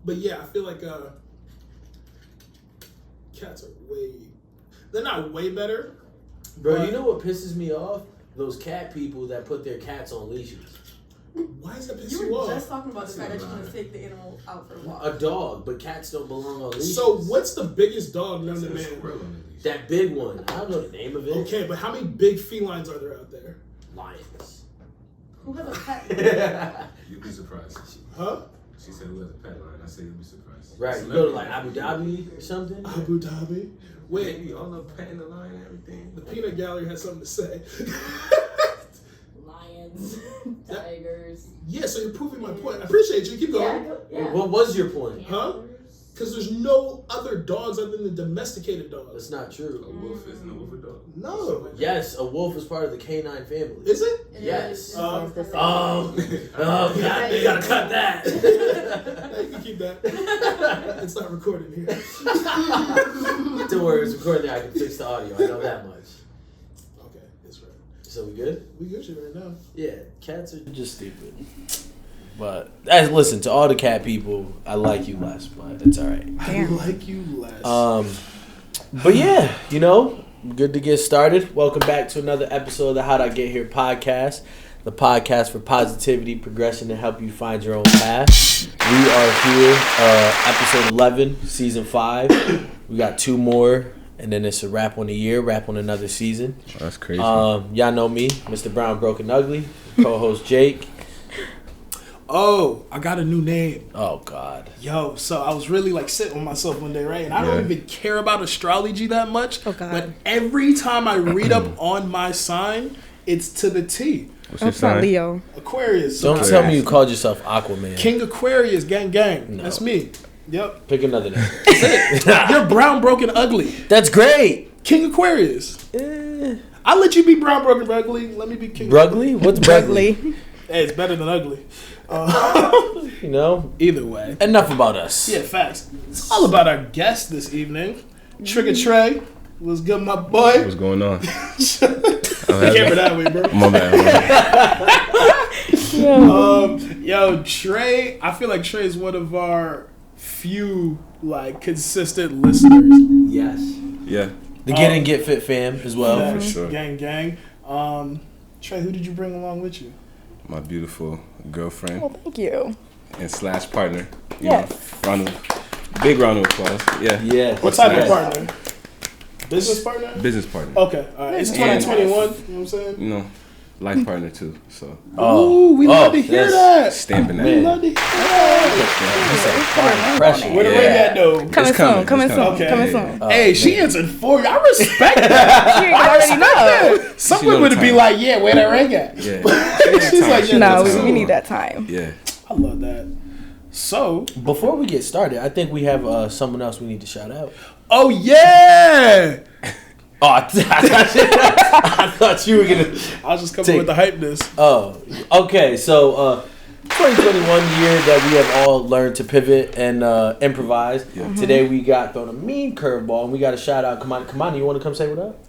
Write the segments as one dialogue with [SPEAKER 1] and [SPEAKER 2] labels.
[SPEAKER 1] But yeah, I feel like cats are they're not way better.
[SPEAKER 2] Bro, you know what pisses me off? Those cat people that put their cats on leashes.
[SPEAKER 1] Why is that pissing
[SPEAKER 3] You
[SPEAKER 1] you
[SPEAKER 3] were
[SPEAKER 1] off?
[SPEAKER 3] just talking about the fact that you want to take the animal out for a walk.
[SPEAKER 2] A dog, but cats don't belong on leashes.
[SPEAKER 1] So what's the biggest dog known to man?
[SPEAKER 2] That big one. I don't know the name of it.
[SPEAKER 1] Okay, but how many big felines are there out there?
[SPEAKER 2] Lions.
[SPEAKER 3] Who has a pet?
[SPEAKER 4] You'd be surprised.
[SPEAKER 1] Huh?
[SPEAKER 4] She said who has a pet lion. I said you'd be surprised.
[SPEAKER 2] Right, you go to like Abu Dhabi or something?
[SPEAKER 1] Abu Dhabi. Wait,
[SPEAKER 4] Maybe all the petting the lion and everything.
[SPEAKER 1] the peanut gallery has something to say.
[SPEAKER 5] Lions, tigers.
[SPEAKER 1] Yeah, so you're proving my point. I appreciate you. Keep going.
[SPEAKER 5] Yeah.
[SPEAKER 2] What was your point?
[SPEAKER 1] Huh? Because there's no other dogs other than the domesticated dogs.
[SPEAKER 2] That's not
[SPEAKER 4] A
[SPEAKER 2] true.
[SPEAKER 4] wolf isn't a wolf a dog.
[SPEAKER 1] No.
[SPEAKER 2] Yes, a wolf is part of the canine family.
[SPEAKER 1] Is it?
[SPEAKER 2] Yes.
[SPEAKER 5] Oh,
[SPEAKER 2] God, they gotta cut that.
[SPEAKER 1] No, you can keep that. It's not recorded here.
[SPEAKER 2] Don't worry, it's recording there. I can fix the audio. I know that much.
[SPEAKER 1] Okay, that's right.
[SPEAKER 2] So we good?
[SPEAKER 1] We good shit right now.
[SPEAKER 2] Yeah, cats are just stupid. But listen, to all the cat people, I like you less, but it's all right.
[SPEAKER 1] I like you less.
[SPEAKER 2] But yeah, good to get started. Welcome back to another episode of the How'd I Get Here podcast, the podcast for positivity, progression, and help you find your own path. We are here, episode 11, season 5. We got 2 more, and then it's a wrap on the year, wrap on another season.
[SPEAKER 4] Oh, that's crazy.
[SPEAKER 2] Y'all know me, Mr. Brown Broken Ugly, co-host Jake.
[SPEAKER 1] Oh, I got a new name.
[SPEAKER 2] Oh, God.
[SPEAKER 1] Yo, so I was really like sitting with myself one day, right? And I don't even care about astrology that much.
[SPEAKER 3] Oh, God.
[SPEAKER 1] But every time I read up on my sign, it's to the T.
[SPEAKER 4] What's your sign?
[SPEAKER 3] Leo.
[SPEAKER 1] Aquarius.
[SPEAKER 2] Don't tell me you called yourself Aquaman.
[SPEAKER 1] King Aquarius, gang.
[SPEAKER 2] No.
[SPEAKER 1] That's me. Yep.
[SPEAKER 2] Pick another name.
[SPEAKER 1] That's it. You're brown, broken, ugly.
[SPEAKER 2] That's great.
[SPEAKER 1] King Aquarius. I'll let you be brown, broken, ugly. Let me be King.
[SPEAKER 2] Brugly? What's Brugly?
[SPEAKER 1] Hey, it's better than ugly. Either way.
[SPEAKER 2] Enough about us.
[SPEAKER 1] Yeah, facts. It's all about our guest this evening. Trigger Trey. What's good, my boy?
[SPEAKER 4] What's going on?
[SPEAKER 1] Camera that way, bro.
[SPEAKER 4] My bad.
[SPEAKER 1] Yo, Trey. I feel like Trey is one of our few consistent listeners.
[SPEAKER 2] Yes.
[SPEAKER 4] Yeah,
[SPEAKER 2] The Get and Get Fit fam as well.
[SPEAKER 1] Yeah,
[SPEAKER 4] for sure.
[SPEAKER 1] Gang. Trey, who did you bring along with you?
[SPEAKER 4] my beautiful girlfriend
[SPEAKER 3] Well, thank you.
[SPEAKER 4] and slash partner. You
[SPEAKER 3] Yes.
[SPEAKER 4] know, big round of applause. Yeah.
[SPEAKER 2] Yeah.
[SPEAKER 1] What type
[SPEAKER 4] Yes.
[SPEAKER 1] of partner? Business partner?
[SPEAKER 4] Business partner.
[SPEAKER 1] Okay, all right. It's 2021. You know what I'm saying?
[SPEAKER 4] You know, life partner too. So
[SPEAKER 1] Ooh, we love to hear that.
[SPEAKER 4] stamping that.
[SPEAKER 1] We love to hear that.
[SPEAKER 2] Pressure.
[SPEAKER 1] Where the ring at, though?
[SPEAKER 3] Coming soon. Coming soon.
[SPEAKER 1] Okay.
[SPEAKER 3] Coming soon.
[SPEAKER 1] Hey, she answered for you. I respect that.
[SPEAKER 3] You already know.
[SPEAKER 1] Some
[SPEAKER 4] She know
[SPEAKER 1] women
[SPEAKER 4] the
[SPEAKER 1] would be
[SPEAKER 4] time.
[SPEAKER 1] like, yeah, where that ring at?
[SPEAKER 4] Yeah.
[SPEAKER 1] She's like, yeah,
[SPEAKER 3] No,
[SPEAKER 1] that's
[SPEAKER 3] we need that time.
[SPEAKER 4] Yeah.
[SPEAKER 1] I love that. So,
[SPEAKER 2] Before we get started, I think we have someone else we need to shout out.
[SPEAKER 1] oh yeah,
[SPEAKER 2] Oh, I thought you were going to.
[SPEAKER 1] I was just coming with the hypeness.
[SPEAKER 2] Oh, okay. So, 2021 year that we have all learned to pivot and improvise.
[SPEAKER 4] Yeah.
[SPEAKER 3] Mm-hmm.
[SPEAKER 2] Today we got thrown a mean curveball, and we got to shout out. Come on, you want to come say what up?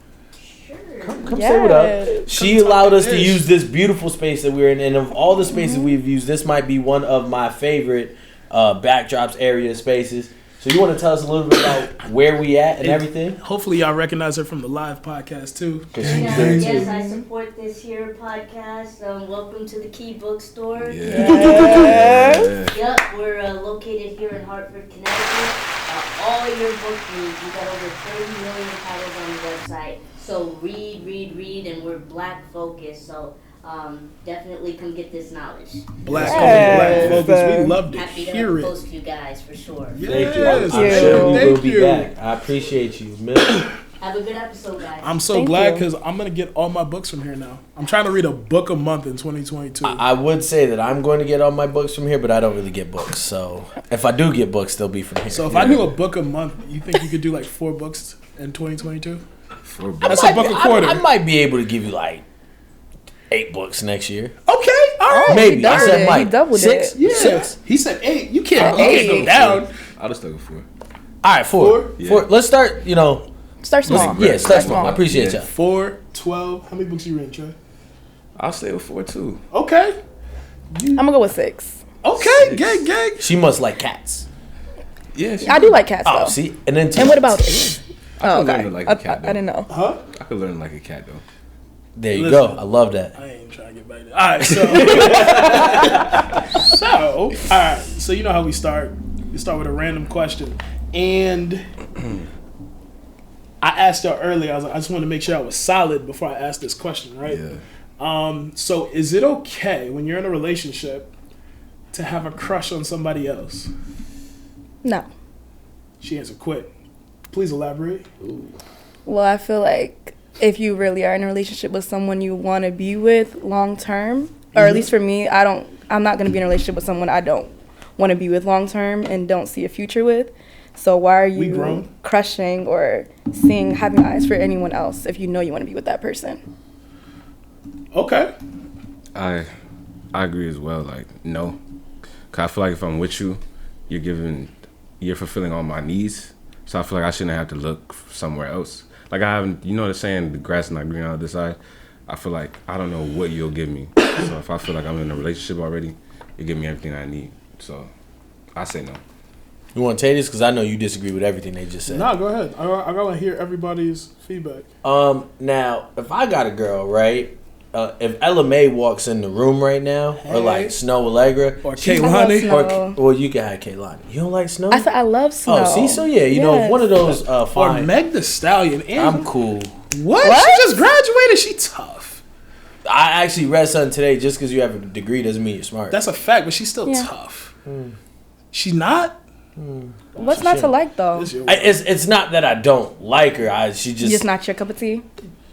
[SPEAKER 2] Come say what up. She allowed us to use this beautiful space that we're in, and of all the spaces we've used, this might be one of my favorite backdrops, area spaces. So you want to tell us a little bit about where we at and everything?
[SPEAKER 1] Hopefully, y'all recognize her from the live podcast too.
[SPEAKER 5] Yes, I support this here podcast. Welcome to the Key Bookstore.
[SPEAKER 4] Yeah.
[SPEAKER 5] Yep, we're located here in Hartford, Connecticut. All your book needs. We got over 30 million titles on the website. So read, and we're black focused. So definitely come get this knowledge.
[SPEAKER 1] Black
[SPEAKER 3] Yes.
[SPEAKER 1] focus. We love to
[SPEAKER 5] Happy to
[SPEAKER 1] hear it.
[SPEAKER 5] host you guys for sure.
[SPEAKER 2] Thank you.
[SPEAKER 1] Yes.
[SPEAKER 2] I'm sure we will
[SPEAKER 1] Thank
[SPEAKER 2] be
[SPEAKER 1] you.
[SPEAKER 2] back. I appreciate you, Mill.
[SPEAKER 5] Have a good episode, guys.
[SPEAKER 1] I'm so
[SPEAKER 3] Thank
[SPEAKER 1] glad
[SPEAKER 3] you.
[SPEAKER 1] because I'm gonna get all my books from here now. I'm trying to read a book a month in 2022.
[SPEAKER 2] I would say that I'm going to get all my books from here, but I don't really get books. So if I do get books, they'll be from here.
[SPEAKER 1] So if I do a book a month, you think you could do like 4 books in 2022?
[SPEAKER 4] For
[SPEAKER 1] That's a book a quarter.
[SPEAKER 2] I might be able to give you like 8 books next year.
[SPEAKER 1] Okay, all right.
[SPEAKER 2] Maybe. I said
[SPEAKER 3] He
[SPEAKER 2] Mike.
[SPEAKER 3] doubled
[SPEAKER 2] 6?
[SPEAKER 3] it.
[SPEAKER 1] Yeah.
[SPEAKER 2] 6?
[SPEAKER 1] He said 8. You can't
[SPEAKER 3] Eight.
[SPEAKER 1] go down.
[SPEAKER 4] I'll just go for it.
[SPEAKER 2] All right, 4.
[SPEAKER 4] Yeah.
[SPEAKER 2] 4. Let's start,
[SPEAKER 3] Start small.
[SPEAKER 2] Yeah, start small. I appreciate
[SPEAKER 4] Yeah.
[SPEAKER 2] y'all.
[SPEAKER 1] 4, 12. How many books you reading, Trey?
[SPEAKER 4] I'll stay with 4 too.
[SPEAKER 1] Okay.
[SPEAKER 3] I'm gonna go with 6.
[SPEAKER 1] Okay, gang.
[SPEAKER 2] She must like cats.
[SPEAKER 4] Yeah, she
[SPEAKER 3] I do like cats though.
[SPEAKER 2] Oh, see, and then
[SPEAKER 3] And what about it?
[SPEAKER 4] I
[SPEAKER 3] Oh,
[SPEAKER 4] could learn
[SPEAKER 3] okay.
[SPEAKER 4] to like a cat,
[SPEAKER 3] I didn't know.
[SPEAKER 1] Huh?
[SPEAKER 4] I could learn like a cat though.
[SPEAKER 2] there you
[SPEAKER 1] Listen.
[SPEAKER 2] go. I love that.
[SPEAKER 1] I ain't trying to get back there. All right, so so you know how we start. We start with a random question, and I asked y'all earlier. I was like, I just want to make sure I was solid before I asked this question, right?
[SPEAKER 4] Yeah.
[SPEAKER 1] So is it okay when you're in a relationship to have a crush on somebody else?
[SPEAKER 3] No.
[SPEAKER 1] She answered quick. Please elaborate.
[SPEAKER 3] Well, I feel like if you really are in a relationship with someone you want to be with long term, or at least for me, I'm not going to be in a relationship with someone I don't want to be with long term and don't see a future with. So why are
[SPEAKER 1] We
[SPEAKER 3] you
[SPEAKER 1] grown.
[SPEAKER 3] crushing or having eyes for anyone else if you know you want to be with that person?
[SPEAKER 1] Okay.
[SPEAKER 4] I agree as well. Like, no. 'Cause I feel like if I'm with you, you're fulfilling all my needs. So I feel like I shouldn't have to look somewhere else. Like I haven't, you know the saying, the grass is not green on the other side. I feel like I don't know what you'll give me. So if I feel like I'm in a relationship already, you give me everything I need. So I say no.
[SPEAKER 2] You want to take this because I know you disagree with everything they just said.
[SPEAKER 1] No, go ahead. I want to hear everybody's feedback.
[SPEAKER 2] Now, if I got a girl, right? If Ella May walks in the room right now, or like Snow Allegra,
[SPEAKER 1] Or
[SPEAKER 2] she's-
[SPEAKER 1] Kaylani.
[SPEAKER 3] Snow.
[SPEAKER 2] well, you can have Kaylani. You don't like Snow?
[SPEAKER 3] I said I love Snow.
[SPEAKER 2] Oh, see, so yeah, you know,
[SPEAKER 3] Yes.
[SPEAKER 2] one of those
[SPEAKER 1] Or
[SPEAKER 2] fine.
[SPEAKER 1] Meg the Stallion. And
[SPEAKER 2] I'm cool.
[SPEAKER 1] What?
[SPEAKER 3] What?
[SPEAKER 1] She just graduated. She tough.
[SPEAKER 2] I actually read something today. Just because you have a degree doesn't mean you're smart.
[SPEAKER 1] That's a fact, but she's still
[SPEAKER 3] Yeah.
[SPEAKER 1] tough. She's not.
[SPEAKER 3] What's not to like though?
[SPEAKER 1] This your
[SPEAKER 2] It's not that I don't like her. She just
[SPEAKER 3] Just not your cup of tea.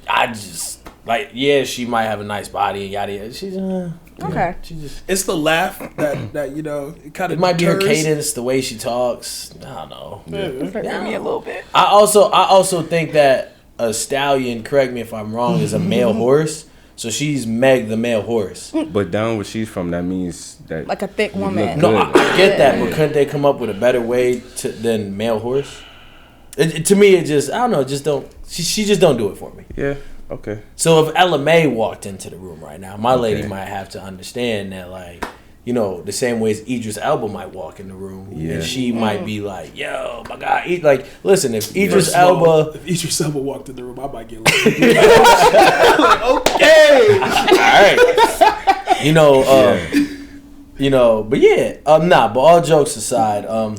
[SPEAKER 2] I just like she might have a nice body and yada yada. She's
[SPEAKER 3] Okay.
[SPEAKER 2] she just
[SPEAKER 1] It's the laugh that you know. It kind of
[SPEAKER 2] it might be her cadence, the way she talks. I don't know.
[SPEAKER 3] It's hurting me a little bit.
[SPEAKER 2] I also think that a stallion, correct me if I'm wrong, is a male horse. So she's Meg the male horse.
[SPEAKER 4] But down where she's from, that means that
[SPEAKER 3] Like a thick
[SPEAKER 4] you look
[SPEAKER 3] woman.
[SPEAKER 2] No,
[SPEAKER 4] good.
[SPEAKER 2] I get that, but couldn't they come up with a better way than male horse? To me, it just I don't know. Just don't. She just don't do it for me.
[SPEAKER 4] Yeah. Okay.
[SPEAKER 2] So if Ella May walked into the room right now, my lady
[SPEAKER 4] Okay.
[SPEAKER 2] might have to understand that, like, you know, the same way as Idris Elba might walk in the room,
[SPEAKER 4] Yeah.
[SPEAKER 2] and she might be like, "Yo, my God!" Like, listen, if Idris
[SPEAKER 1] First of all,
[SPEAKER 2] Elba,
[SPEAKER 1] if Idris Elba walked in the room, I might get like, okay.
[SPEAKER 2] all right, you know, but yeah, but all jokes aside, I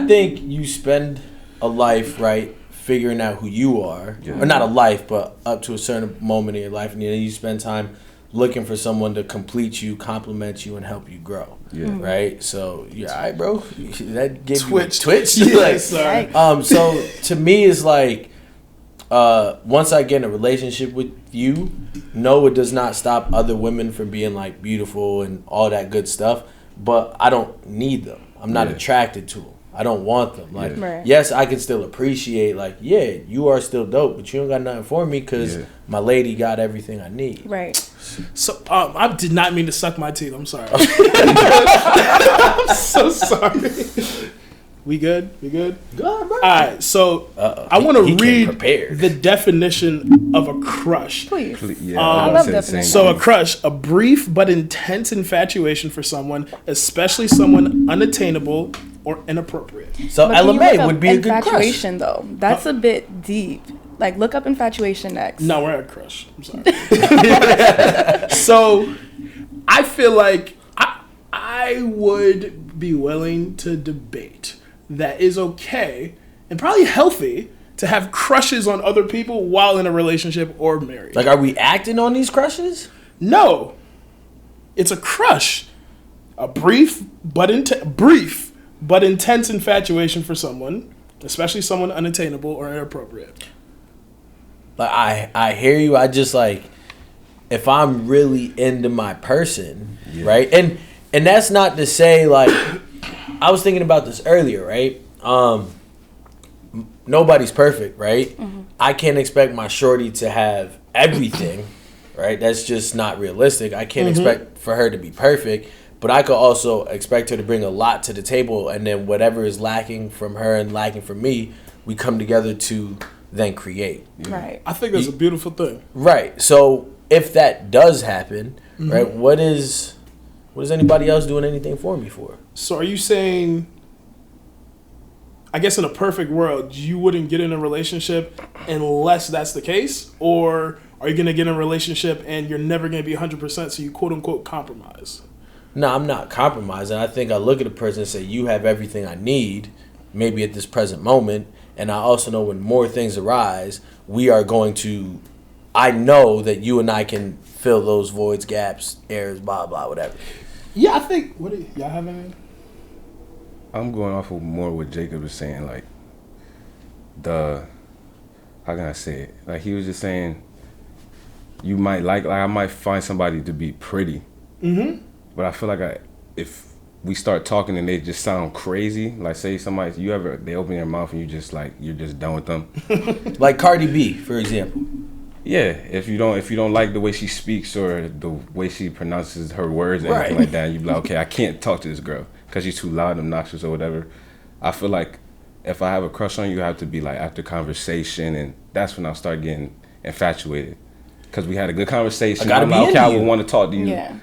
[SPEAKER 2] think you spend a life right figuring out who you are,
[SPEAKER 4] Yeah.
[SPEAKER 2] or not a life, but up to a certain moment in your life, and then you spend time looking for someone to complete you, compliment you, and help you grow.
[SPEAKER 4] Yeah.
[SPEAKER 2] Right. So you're all right, bro. That gave
[SPEAKER 1] Twitch.
[SPEAKER 2] you a twitch.
[SPEAKER 1] Yeah,
[SPEAKER 2] Like,
[SPEAKER 1] sorry.
[SPEAKER 2] so to me, it's like once I get in a relationship with you, no, it does not stop other women from being like beautiful and all that good stuff. But I don't need them. I'm not
[SPEAKER 4] Yeah.
[SPEAKER 2] attracted to them. I don't want them. Like,
[SPEAKER 3] Yeah. Right.
[SPEAKER 2] yes, I can still appreciate. Like, yeah, you are still dope, but you don't got nothing for me because
[SPEAKER 4] Yeah.
[SPEAKER 2] my lady got everything I need.
[SPEAKER 3] Right.
[SPEAKER 1] So I did not mean to suck my teeth. I'm sorry. I'm so sorry. We good? We good?
[SPEAKER 2] God, bro.
[SPEAKER 1] All right. So I want
[SPEAKER 2] He
[SPEAKER 1] to
[SPEAKER 2] came
[SPEAKER 1] read
[SPEAKER 2] prepared.
[SPEAKER 1] the definition of a crush.
[SPEAKER 3] Please.
[SPEAKER 4] Yeah.
[SPEAKER 1] I
[SPEAKER 4] was
[SPEAKER 3] love
[SPEAKER 4] gonna say the
[SPEAKER 3] definitions.
[SPEAKER 4] same
[SPEAKER 1] So a
[SPEAKER 4] thing.
[SPEAKER 1] crush, a brief but intense infatuation for someone, especially someone unattainable or inappropriate.
[SPEAKER 2] So
[SPEAKER 3] But can
[SPEAKER 2] Ella
[SPEAKER 3] you
[SPEAKER 2] May
[SPEAKER 3] look up
[SPEAKER 2] would be a good crush.
[SPEAKER 3] infatuation though. That's a bit deep. Like look up infatuation next.
[SPEAKER 1] No, we're at a crush. I'm sorry. So I feel like I would be willing to debate that is okay and probably healthy to have crushes on other people while in a relationship or married.
[SPEAKER 2] Like, are we acting on these crushes?
[SPEAKER 1] No, it's a crush, a brief but intense infatuation for someone, especially someone unattainable or inappropriate.
[SPEAKER 2] Like, I hear you. I just like, if I'm really into my person, right? And that's not to say like, I was thinking about this earlier, right? Nobody's perfect, right? I can't expect my shorty to have everything, right? That's just not realistic. I can't expect for her to be perfect, but I could also expect her to bring a lot to the table, and then whatever is lacking from her and lacking from me, we come together to then create.
[SPEAKER 3] Right.
[SPEAKER 1] I think that's a beautiful thing.
[SPEAKER 2] Right. So if that does happen, right, what is anybody else doing anything for me for?
[SPEAKER 1] So are you saying I guess in a perfect world, you wouldn't get in a relationship unless that's the case? Or are you going to get in a relationship and you're never going to be 100%, so you quote-unquote compromise?
[SPEAKER 2] No, I'm not compromising. I think I look at a person and say, you have everything I need, maybe at this present moment. And I also know when more things arise, I know that you and I can fill those voids, gaps, errors, blah, blah, whatever.
[SPEAKER 1] Yeah, I think, y'all have anything?
[SPEAKER 4] I'm going off of more what Jacob was saying, like how can I say it? Like he was just saying, you might like I might find somebody to be pretty, but I feel like if we start talking and they just sound crazy, like say somebody they open their mouth and you're just done with them,
[SPEAKER 2] like Cardi B, for example.
[SPEAKER 4] Yeah, if you don't like the way she speaks or the way she pronounces her words and anything like that, you be like, okay, I can't talk to this girl because she's too loud, obnoxious, or whatever. I feel like if I have a crush on you, I have to be like after conversation, and that's when I'll start getting infatuated. Because we had a good conversation. I'm like, okay, I would want to talk to you.
[SPEAKER 3] Yeah.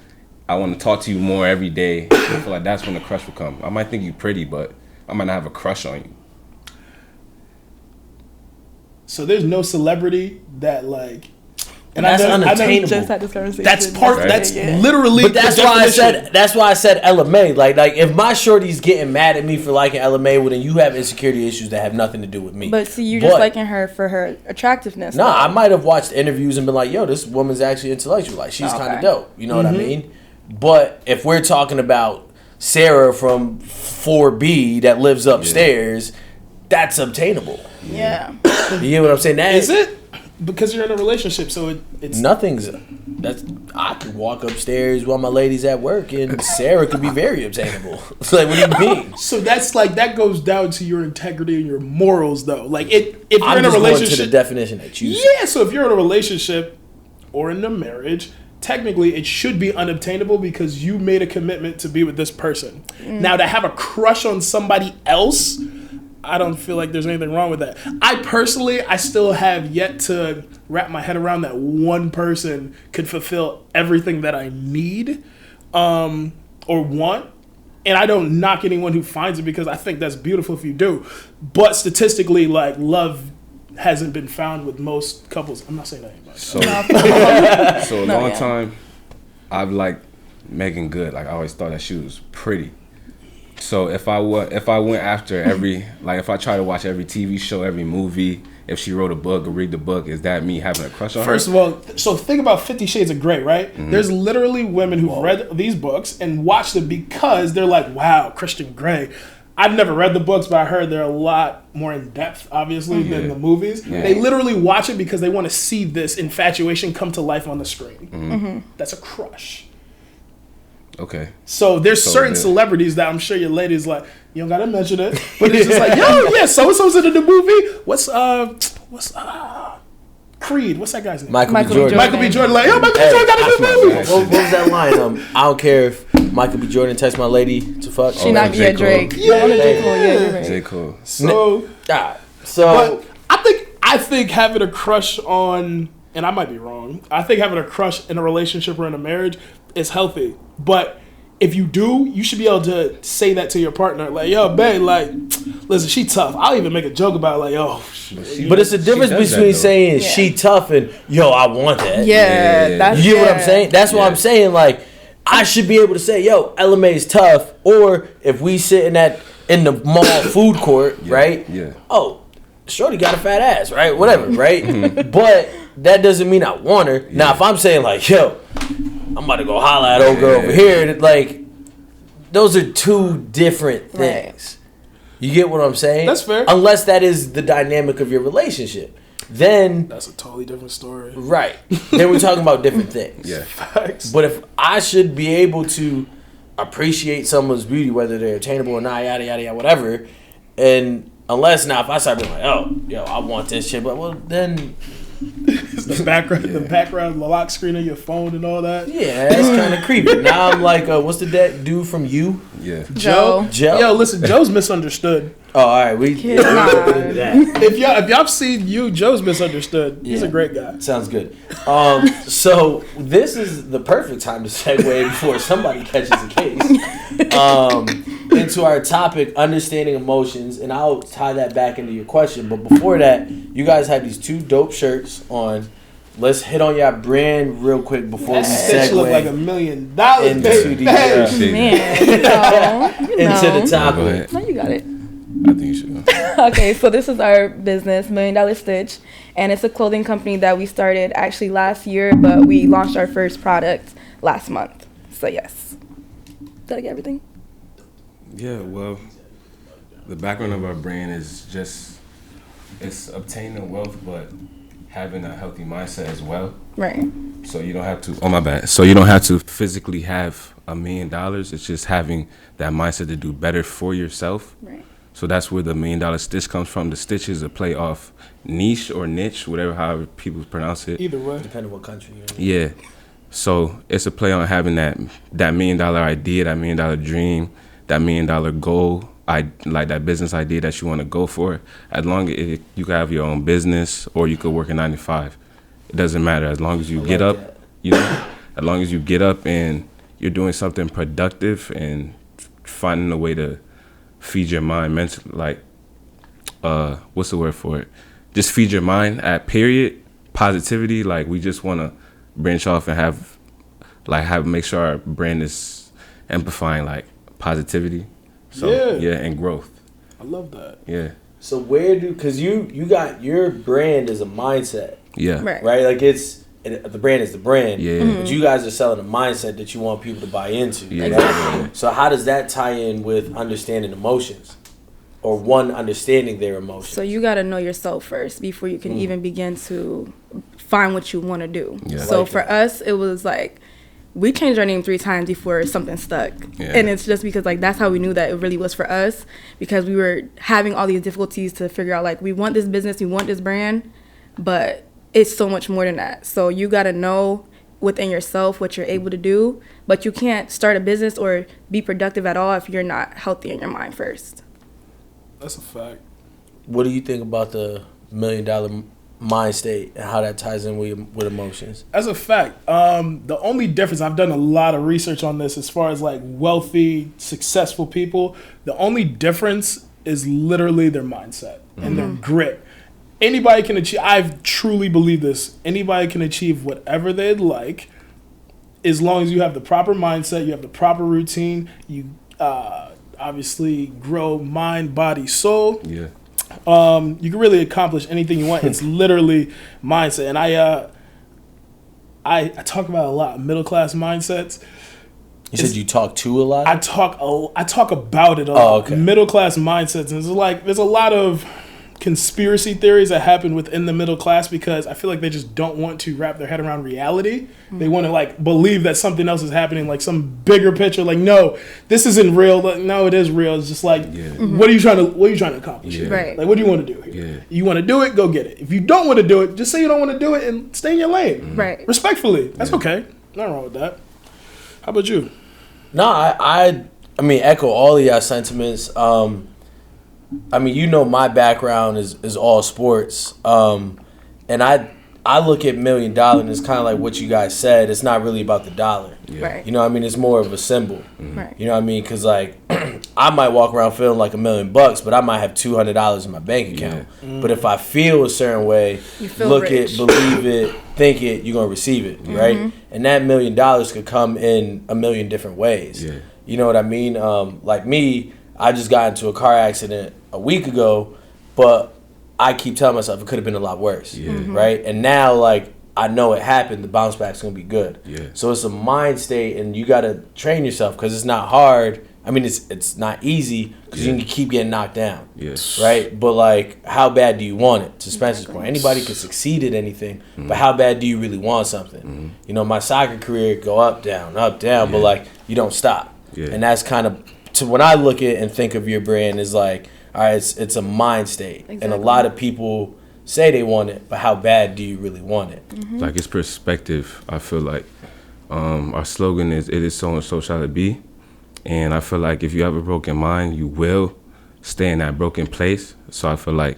[SPEAKER 4] I want to talk to you more every day. I feel like that's when the crush will come. I might think you pretty, but I might not have a crush on you.
[SPEAKER 1] So there's no celebrity that like,
[SPEAKER 2] and that's unattainable.
[SPEAKER 3] Just had this conversation.
[SPEAKER 1] That's literally.
[SPEAKER 2] But that's why I said Ella May. Like if my shorty's getting mad at me for liking Ella May, well then you have insecurity issues that have nothing to do with me.
[SPEAKER 3] But see, you're just liking her for her attractiveness.
[SPEAKER 2] No, I might have watched interviews and been like, yo, this woman's actually intellectual. Like she's kind of dope. You know what I mean? But if we're talking about Sarah from 4B that lives upstairs, that's obtainable.
[SPEAKER 3] Yeah.
[SPEAKER 2] You get what I'm saying?
[SPEAKER 1] Is it? Because you're in a relationship, so it's
[SPEAKER 2] I could walk upstairs while my lady's at work, and Sarah could be very obtainable. It's like, what do you mean?
[SPEAKER 1] So that's like that goes down to your integrity and your morals, though. Like if you're
[SPEAKER 2] I'm
[SPEAKER 1] in a
[SPEAKER 2] just
[SPEAKER 1] relationship,
[SPEAKER 2] going to the definition that you
[SPEAKER 1] yeah. So if you're in a relationship or in a marriage, technically it should be unobtainable because you made a commitment to be with this person. Now to have a crush on somebody else, I don't feel like there's anything wrong with that. I still have yet to wrap my head around that one person could fulfill everything that I need or want. And I don't knock anyone who finds it because I think that's beautiful if you do. But statistically, like, love hasn't been found with most couples. I'm not saying that anybody.
[SPEAKER 4] So a long time, I've liked Megan Good. Like, I always thought that she was pretty. So if I went after if I try to watch every TV show, every movie, if she wrote a book or read the book, is that me having a crush on her?
[SPEAKER 1] First of all, so think about 50 Shades of Grey, right? There's literally women who've read these books and watched them because they're like, wow, Christian Grey. I've never read the books, but I heard they're a lot more in depth, obviously, than the movies. Yeah. They literally watch it because they want to see this infatuation come to life on the screen. That's a crush.
[SPEAKER 4] Okay.
[SPEAKER 1] So there's certain celebrities that I'm sure your lady's like, you don't gotta mention it, but it's just like, yo, yeah, so and so's in the movie. What's Creed? What's that guy's name?
[SPEAKER 2] Michael B. Jordan.
[SPEAKER 1] Michael B. Jordan. Like, yo, Michael B. Jordan got in this movie.
[SPEAKER 2] What was that line? I don't care if Michael B. Jordan texts my lady to fuck.
[SPEAKER 3] She not be a Drake.
[SPEAKER 1] Yeah,
[SPEAKER 3] J. Cole. Yeah, you're right.
[SPEAKER 4] J. Cole.
[SPEAKER 1] So but I think having a crush on, and I might be wrong, I think having a crush in a relationship or in a marriage is healthy. But if you do, you should be able to say that to your partner. Like, yo, babe, like, listen, she tough. I'll even make a joke about it, like, yo.
[SPEAKER 2] But it's the difference between saying she tough and, yo, I want that.
[SPEAKER 3] Yeah. That's,
[SPEAKER 2] you get what I'm saying? That's what I'm saying. Like, I should be able to say, yo, LMA's tough. Or if we sitting in the mall food court, right?
[SPEAKER 4] Yeah.
[SPEAKER 2] Oh, shorty got a fat ass, right? Whatever, right? But that doesn't mean I want her. Yeah. Now, if I'm saying, like, yo, I'm about to go holla at old girl over here. Like, those are two different things. Right. You get what I'm saying?
[SPEAKER 1] That's fair.
[SPEAKER 2] Unless that is the dynamic of your relationship. Then...
[SPEAKER 1] that's a totally different story.
[SPEAKER 2] Right. Then we're talking about different things.
[SPEAKER 4] Yeah.
[SPEAKER 1] Facts.
[SPEAKER 2] But if I should be able to appreciate someone's beauty, whether they're attainable or not, yada, yada, yada, whatever, and unless now if I start being like, oh, yo, I want this shit, but well, then...
[SPEAKER 1] the background, the lock screen of your phone and all that.
[SPEAKER 2] Yeah, that's kind of creepy. Now I'm like, what's the dude from You?
[SPEAKER 4] Yeah,
[SPEAKER 3] Joe.
[SPEAKER 1] Yo, listen, Joe's misunderstood.
[SPEAKER 2] Oh, all right,
[SPEAKER 1] if y'all seen You, Joe's misunderstood. He's a great guy.
[SPEAKER 2] Sounds good. So this is the perfect time to segue before somebody catches a case. into our topic, understanding emotions, and I'll tie that back into your question. But before that, you guys have these 2 dope shirts on. Let's hit on your brand real quick before we
[SPEAKER 1] That look like $1
[SPEAKER 2] segue
[SPEAKER 1] million.
[SPEAKER 2] into the into the topic.
[SPEAKER 3] No, you got it.
[SPEAKER 4] I think you should.
[SPEAKER 3] Okay, so this is our business, $1 Million Stitch, and it's a clothing company that we started actually last year, but we launched our first product last month. So yes. Did I get everything?
[SPEAKER 4] Yeah, well, the background of our brand is just, it's obtaining wealth, but having a healthy mindset as well.
[SPEAKER 3] Right.
[SPEAKER 4] So you don't have to, oh my bad. So you don't have to physically have $1 million. It's just having that mindset to do better for yourself.
[SPEAKER 3] Right.
[SPEAKER 4] So that's where the $1 Million Stitch comes from. The stitch is a play off niche or niche, whatever, however people pronounce it.
[SPEAKER 1] Either way.
[SPEAKER 2] Depending on what country you're in.
[SPEAKER 4] Yeah. So it's a play on having that $1 million idea, that $1 million dream, that $1 million goal, like that business idea that you want to go for. As long as you can have your own business or you could work a 9 to 5. It doesn't matter. As long as you get up, you know, as long as you get up and you're doing something productive and finding a way to feed your mind mentally, like, what's the word for it? Just feed your mind at period. Positivity. Like, we just want to branch off and make sure our brand is amplifying like positivity. So yeah, and growth.
[SPEAKER 1] I love that.
[SPEAKER 4] Yeah.
[SPEAKER 2] So because you got, your brand is a mindset.
[SPEAKER 4] Yeah.
[SPEAKER 2] Right? Like the brand is the brand.
[SPEAKER 4] Yeah.
[SPEAKER 2] But you guys are selling a mindset that you want people to buy into.
[SPEAKER 4] Yeah.
[SPEAKER 2] Right?
[SPEAKER 3] Exactly.
[SPEAKER 2] So how does that tie in with understanding emotions? Or one, understanding their emotions?
[SPEAKER 3] So you got to know yourself first before you can even begin to find what you want to do.
[SPEAKER 4] Yeah.
[SPEAKER 3] So for us, it was like, we changed our name 3 times before something stuck.
[SPEAKER 4] Yeah.
[SPEAKER 3] And it's just because, like, that's how we knew that it really was for us, because we were having all these difficulties to figure out, like, we want this business, we want this brand, but it's so much more than that. So you got to know within yourself what you're able to do, but you can't start a business or be productive at all if you're not healthy in your mind first.
[SPEAKER 1] That's a fact.
[SPEAKER 2] What do you think about the $1 million mind state and how that ties in with emotions?
[SPEAKER 1] As a fact, the only difference, I've done a lot of research on this as far as like wealthy, successful people. The only difference is literally their mindset and their grit. Anybody can achieve, I truly believe this, anybody can achieve whatever they'd like as long as you have the proper mindset, you have the proper routine, you obviously grow mind, body, soul.
[SPEAKER 4] Yeah.
[SPEAKER 1] You can really accomplish anything you want. It's literally mindset. And I talk about a lot of middle class mindsets.
[SPEAKER 2] You said you talk to a lot?
[SPEAKER 1] I talk about it a lot.
[SPEAKER 2] Oh, okay.
[SPEAKER 1] Middle class mindsets. And there's a lot of conspiracy theories that happen within the middle class because I feel like they just don't want to wrap their head around reality. They want to like believe that something else is happening, like some bigger picture. Like, no, this isn't real. Like, no, it is real. It's just like, what are you trying to accomplish?
[SPEAKER 4] Yeah.
[SPEAKER 3] Right.
[SPEAKER 1] Like, what do you want to do here?
[SPEAKER 4] Yeah.
[SPEAKER 1] You want to do it, go get it. If you don't want to do it, just say you don't want to do it and stay in your lane.
[SPEAKER 3] Right.
[SPEAKER 1] Respectfully. That's okay. Nothing wrong with that. How about you?
[SPEAKER 2] No, I mean, echo all of y'all sentiments. I mean, you know, my background is all sports. And I look at $1 million and it's kind of like what you guys said. It's not really about the dollar.
[SPEAKER 4] Yeah.
[SPEAKER 3] Right.
[SPEAKER 2] You know what I mean? It's more of a symbol.
[SPEAKER 3] Right.
[SPEAKER 2] You know what I mean? Because, like, I might walk around feeling like $1 million, but I might have $200 in my bank account. But if I feel a certain way,
[SPEAKER 3] You feel
[SPEAKER 2] look
[SPEAKER 3] rich.
[SPEAKER 2] it, believe it, think it, you're going to receive it, right? And that $1 million could come in a million different ways.
[SPEAKER 4] Yeah.
[SPEAKER 2] You know what I mean? Like me, I just got into a car accident a week ago, but I keep telling myself it could have been a lot worse, right? And now, like, I know it happened. The bounce back's gonna be good.
[SPEAKER 4] Yeah.
[SPEAKER 2] So it's a mind state, and you gotta train yourself because it's not hard. I mean, it's not easy because you can keep getting knocked down,
[SPEAKER 4] Yes.
[SPEAKER 2] right? But like, how bad do you want it? To Spencer's point, anybody can succeed at anything, but how bad do you really want something? You know, my soccer career go up, down, but like you don't stop, and that's kind of to when I look at and think of your brand is like, all right, it's a mind state, and a
[SPEAKER 3] Exactly.
[SPEAKER 2] lot of people say they want it, but how bad do you really want it?
[SPEAKER 4] Like, it's perspective. I feel like our slogan is, it is so and so shall it be. And I feel like if you have a broken mind, you will stay in that broken place. So I feel like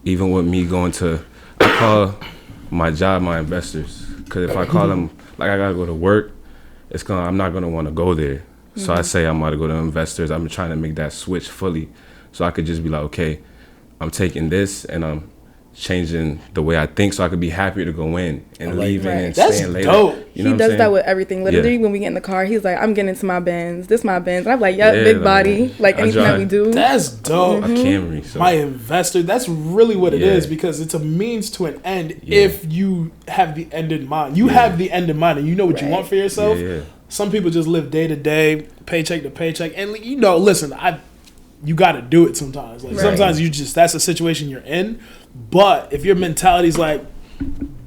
[SPEAKER 4] even with me going to, I call my job my investors. Because if I call them, like, I got to go to work, I'm not going to want to go there. So I say I'm about to go to investors. I'm trying to make that switch fully, so I could just be like, okay, I'm taking this and I'm changing the way I think, so I could be happier to go in and leaving and
[SPEAKER 1] That's
[SPEAKER 4] staying later.
[SPEAKER 1] dope.
[SPEAKER 4] You know
[SPEAKER 3] He does that with everything. Literally, when we get in the car, he's like, "I'm getting into my Benz. This my Benz." And I'm like, "Yeah, big
[SPEAKER 4] like,
[SPEAKER 3] body, like
[SPEAKER 4] I
[SPEAKER 3] anything that we do."
[SPEAKER 1] That's dope.
[SPEAKER 4] a Camry. So.
[SPEAKER 1] My investor, that's really what it
[SPEAKER 4] Yeah.
[SPEAKER 1] is, because it's a means to an end
[SPEAKER 4] Yeah.
[SPEAKER 1] if you have the end in mind. You have the end in mind and you know what you
[SPEAKER 3] Right.
[SPEAKER 1] want for yourself.
[SPEAKER 4] Yeah.
[SPEAKER 1] Some people just live day to day, paycheck to paycheck. And listen, you got to do it sometimes. Like
[SPEAKER 3] Right.
[SPEAKER 1] sometimes that's a situation you're in. But if your mentality's like,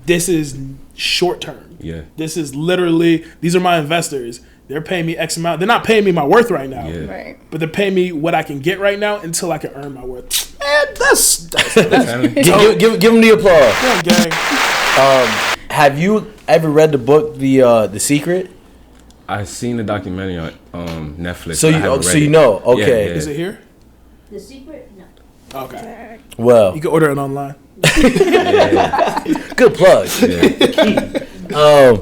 [SPEAKER 1] this is short term.
[SPEAKER 4] Yeah.
[SPEAKER 1] This is literally, these are my investors. They're paying me X amount. They're not paying me my worth right now.
[SPEAKER 4] Yeah.
[SPEAKER 3] Right.
[SPEAKER 1] But they're paying me what I can get right now until I can earn my worth. Man, that's
[SPEAKER 2] Give him the applause.
[SPEAKER 1] damn gang.
[SPEAKER 2] Have you ever read the book The Secret?
[SPEAKER 4] I seen the documentary on Netflix.
[SPEAKER 2] So
[SPEAKER 4] but I haven't
[SPEAKER 2] so
[SPEAKER 4] read
[SPEAKER 2] you
[SPEAKER 4] it.
[SPEAKER 2] know. Okay.
[SPEAKER 1] Is it here?
[SPEAKER 5] The secret? No.
[SPEAKER 1] Okay.
[SPEAKER 2] Well,
[SPEAKER 1] You can order it online.
[SPEAKER 2] good plug.
[SPEAKER 4] Yeah.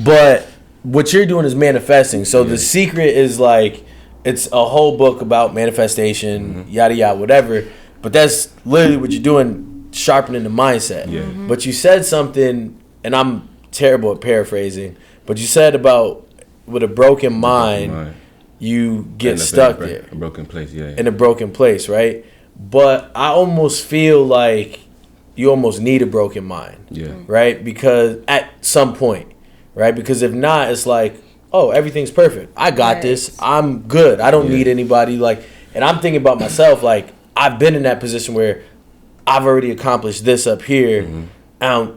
[SPEAKER 2] But what you're doing is manifesting. So The Secret is like, it's a whole book about manifestation, yada yada, whatever. But that's literally what you're doing, sharpening the mindset.
[SPEAKER 4] Yeah.
[SPEAKER 2] But you said something, and I'm terrible at paraphrasing, but you said about with a broken mind, you get stuck there.
[SPEAKER 4] A broken place, yeah.
[SPEAKER 2] In a broken place, right? But I almost feel like you almost need a broken mind.
[SPEAKER 4] Yeah.
[SPEAKER 2] Right? Because at some point, right? Because if not, it's like, oh, everything's perfect. I got
[SPEAKER 3] Right.
[SPEAKER 2] this. I'm good. I don't
[SPEAKER 4] Yeah.
[SPEAKER 2] need anybody. Like, and I'm thinking about myself, like, I've been in that position where I've already accomplished this up here. I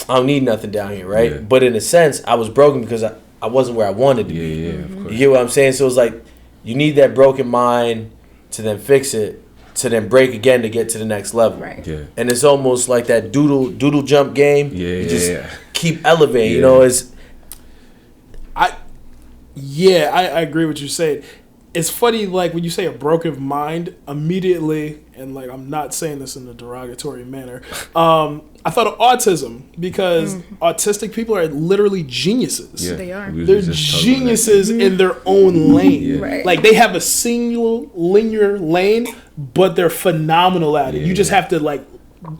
[SPEAKER 2] don't need nothing down here, right?
[SPEAKER 4] Yeah.
[SPEAKER 2] But in a sense, I was broken because I wasn't where I wanted to be.
[SPEAKER 4] Yeah, of course.
[SPEAKER 2] You get what I'm saying? So it's like, you need that broken mind to then fix it, to then break again to get to the next level.
[SPEAKER 3] Right.
[SPEAKER 4] Yeah.
[SPEAKER 2] And it's almost like that doodle jump game.
[SPEAKER 4] Yeah,
[SPEAKER 2] You just
[SPEAKER 4] yeah.
[SPEAKER 2] keep elevating. You
[SPEAKER 4] Yeah.
[SPEAKER 2] know, it's
[SPEAKER 1] I agree with you saying. It's funny, like when you say a broken mind, immediately, and like I'm not saying this in a derogatory manner. I thought of autism, because autistic people are literally geniuses.
[SPEAKER 4] Yeah.
[SPEAKER 3] They are.
[SPEAKER 4] We was
[SPEAKER 1] They're
[SPEAKER 4] just talking about that.
[SPEAKER 1] geniuses in their own lane.
[SPEAKER 4] Yeah.
[SPEAKER 3] Right.
[SPEAKER 1] Like they have a single linear lane, but they're phenomenal at it. You
[SPEAKER 4] Yeah.
[SPEAKER 1] just have to like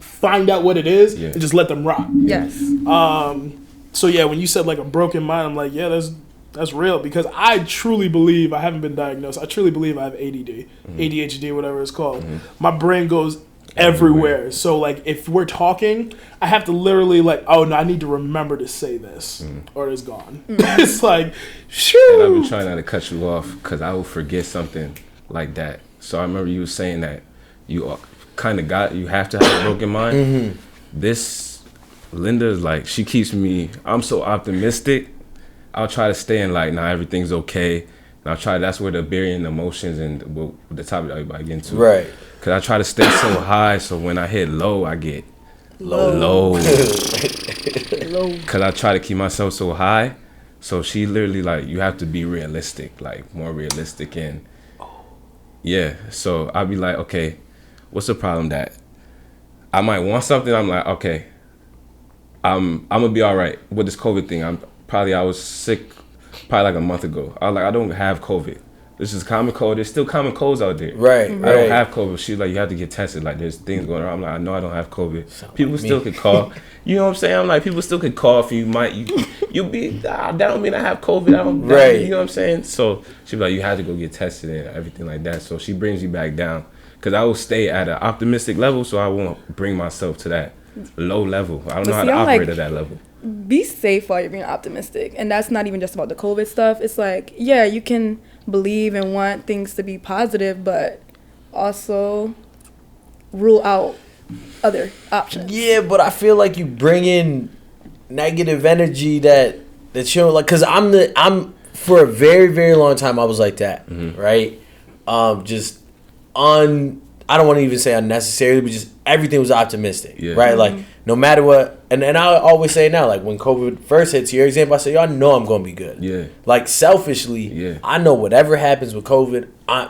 [SPEAKER 1] find out what it is
[SPEAKER 4] Yeah.
[SPEAKER 1] and just let them rock.
[SPEAKER 3] Yes.
[SPEAKER 1] So yeah, when you said like a broken mind, I'm like, yeah, that's real, because I truly believe, I haven't been diagnosed, I truly believe I have ADD, ADHD, whatever it's called. My brain goes everywhere. So like if we're talking, I have to literally like, oh no, I need to remember to say this or it's gone. It's like,
[SPEAKER 4] And I've
[SPEAKER 1] shoo.
[SPEAKER 4] been trying not to cut you off because I will forget something like that. So I remember you were saying that you you have to have a broken mind. This Linda's like, she keeps me, I'm so optimistic. I'll try to stay in like, nah, everything's okay. And I'll try, that's where the burying emotions and the topic that everybody get into.
[SPEAKER 2] right.
[SPEAKER 4] Cause I try to stay so high, so when I hit low, I get low. Cause I try to keep myself so high. So she literally like, you have to be realistic, like more realistic, and yeah. So I'll be like, okay, what's the problem that I might want something? I'm like, okay, I'm gonna be all right with this COVID thing. I was sick probably like a month ago. I was like, I don't have COVID. This is common cold. There's still common colds out there.
[SPEAKER 2] Right.
[SPEAKER 4] I
[SPEAKER 2] Right.
[SPEAKER 4] don't have COVID. She's like, you have to get tested. Like, there's things going on. I'm like, I know I don't have COVID. People still could call. You know what I'm saying? I'm like, people still could call if you might. You be. That don't mean I have COVID.
[SPEAKER 2] Right.
[SPEAKER 4] You know what I'm saying? So she be like, you have to go get tested and everything like that. So she brings you back down, because I will stay at an optimistic level, so I won't bring myself to that low level. I don't know how to
[SPEAKER 3] I'm
[SPEAKER 4] operate
[SPEAKER 3] like-
[SPEAKER 4] at that level.
[SPEAKER 3] Be safe while you're being optimistic. And that's not even just about the COVID stuff. It's like, yeah, you can believe and want things to be positive, but also rule out other options.
[SPEAKER 2] Yeah, but I feel like you bring in negative energy that you don't like. Cause I'm for a very, very long time I was like that, right? Just I don't want to even say unnecessarily, but just everything was optimistic,
[SPEAKER 4] Yeah.
[SPEAKER 2] right? Like no matter what, and I always say now, like when COVID first hits your example, I say, y'all know I'm gonna be good.
[SPEAKER 4] Yeah.
[SPEAKER 2] Like selfishly,
[SPEAKER 4] Yeah.
[SPEAKER 2] I know whatever happens with COVID,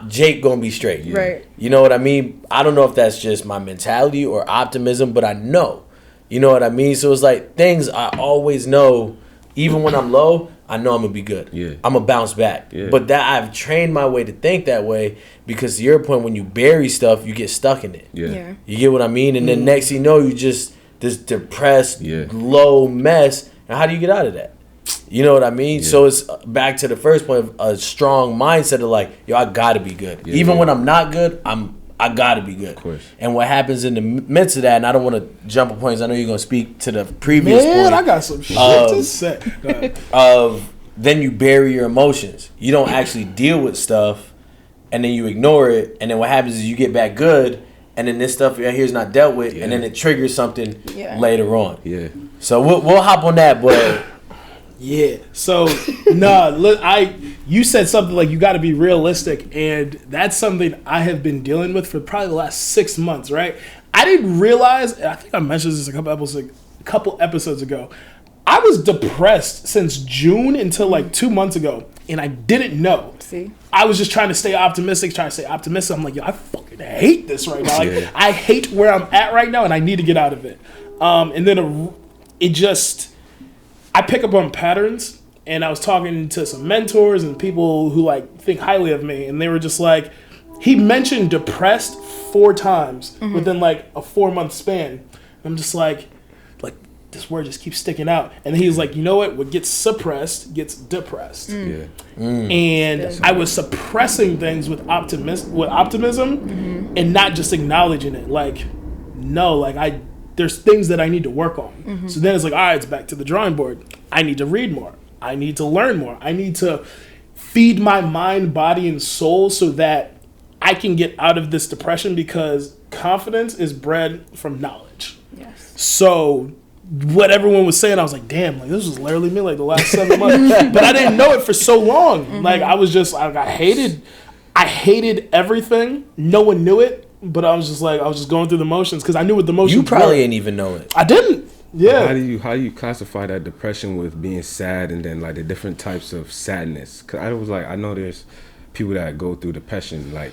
[SPEAKER 2] Jake gonna be straight.
[SPEAKER 4] Yeah.
[SPEAKER 3] Right.
[SPEAKER 2] You know what I mean? I don't know if that's just my mentality or optimism, but I know. You know what I mean? So it's like things I always know, even when I'm low, I know I'm gonna be good.
[SPEAKER 4] Yeah.
[SPEAKER 2] I'm gonna bounce back.
[SPEAKER 4] Yeah.
[SPEAKER 2] But that I've trained my way to think that way because to your point, when you bury stuff, you get stuck in it.
[SPEAKER 4] Yeah.
[SPEAKER 2] You get what I mean? And then next thing you know, you just this depressed,
[SPEAKER 4] Yeah.
[SPEAKER 2] low mess. And how do you get out of that? You know what I mean?
[SPEAKER 4] Yeah.
[SPEAKER 2] So it's back to the first point of a strong mindset of like, yo, I gotta be good.
[SPEAKER 4] Yeah.
[SPEAKER 2] Even when I'm not good, I gotta be good.
[SPEAKER 4] Of course.
[SPEAKER 2] And what happens in the midst of that, and I don't want to jump on points. I know you're gonna speak to the previous
[SPEAKER 1] Man,
[SPEAKER 2] point
[SPEAKER 1] I got some shit to say. Go ahead.
[SPEAKER 2] of then you bury your emotions. You don't actually deal with stuff, and then you ignore it. And then what happens is you get back good, and then this stuff right here is not dealt with, and then it triggers something later on.
[SPEAKER 4] Yeah.
[SPEAKER 2] So we'll hop on that, but
[SPEAKER 1] Yeah. So you said something like you got to be realistic, and that's something I have been dealing with for probably the last 6 months. Right. I didn't realize. And I think I mentioned this a couple episodes ago. I was depressed since June until like 2 months ago, and I didn't know.
[SPEAKER 3] See?
[SPEAKER 1] I was just trying to stay optimistic. I'm like, yo, I fucking hate this right now. Like,
[SPEAKER 4] Yeah.
[SPEAKER 1] I hate where I'm at right now, and I need to get out of it. And then I pick up on patterns, and I was talking to some mentors and people who like think highly of me, and they were just like, he mentioned depressed 4 times within like a 4-month span. And I'm just like this word just keeps sticking out. And he's like, you know what gets suppressed gets depressed.
[SPEAKER 4] Yeah.
[SPEAKER 1] And I was suppressing things with optimism and not just acknowledging it. Like, no, like there's things that I need to work on. So then it's like, all right, it's back to the drawing board. I need to read more. I need to learn more. I need to feed my mind, body, and soul so that I can get out of this depression, because confidence is bred from knowledge.
[SPEAKER 3] Yes.
[SPEAKER 1] So what everyone was saying, I was like, damn, like this was literally me like the last 7 months. But I didn't know it for so long. Like I was just I hated everything. No one knew it, but I was just going through the motions because I knew what the motions
[SPEAKER 2] you probably
[SPEAKER 1] were.
[SPEAKER 2] ain't even know it.
[SPEAKER 1] I didn't. Yeah.
[SPEAKER 4] How do you classify that depression with being sad, and then like the different types of sadness? Cause I know there's people that go through depression like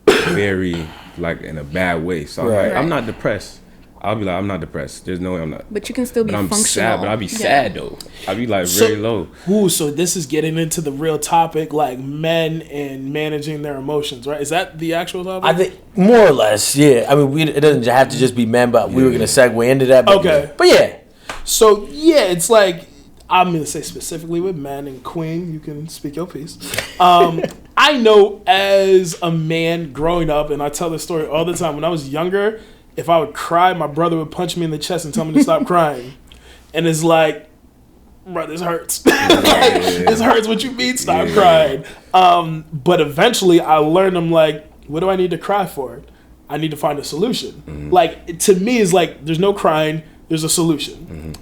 [SPEAKER 4] very like in a bad way. So
[SPEAKER 2] Right.
[SPEAKER 4] I'm not depressed. I'll be like, I'm not depressed. There's no way I'm not.
[SPEAKER 3] But you can still be
[SPEAKER 4] But I'm
[SPEAKER 3] functional.
[SPEAKER 4] sad. But I'll be sad though. I'll be like very low.
[SPEAKER 1] Ooh, so this is getting into the real topic, like men and managing their emotions, right? Is that the actual topic?
[SPEAKER 2] I think more or less, yeah. I mean, it doesn't have to just be men, but we were gonna segue into that. But
[SPEAKER 1] Okay.
[SPEAKER 2] but yeah,
[SPEAKER 1] So yeah, it's like I'm gonna say specifically with men, and Queen, you can speak your piece. I know as a man growing up, and I tell this story all the time. When I was younger, if I would cry, my brother would punch me in the chest and tell me to stop crying. And it's like, bro, this hurts. This hurts. What you mean, stop crying? But eventually, I learned. I'm like, what do I need to cry for? I need to find a solution. Like to me, it's like there's no crying. There's a solution.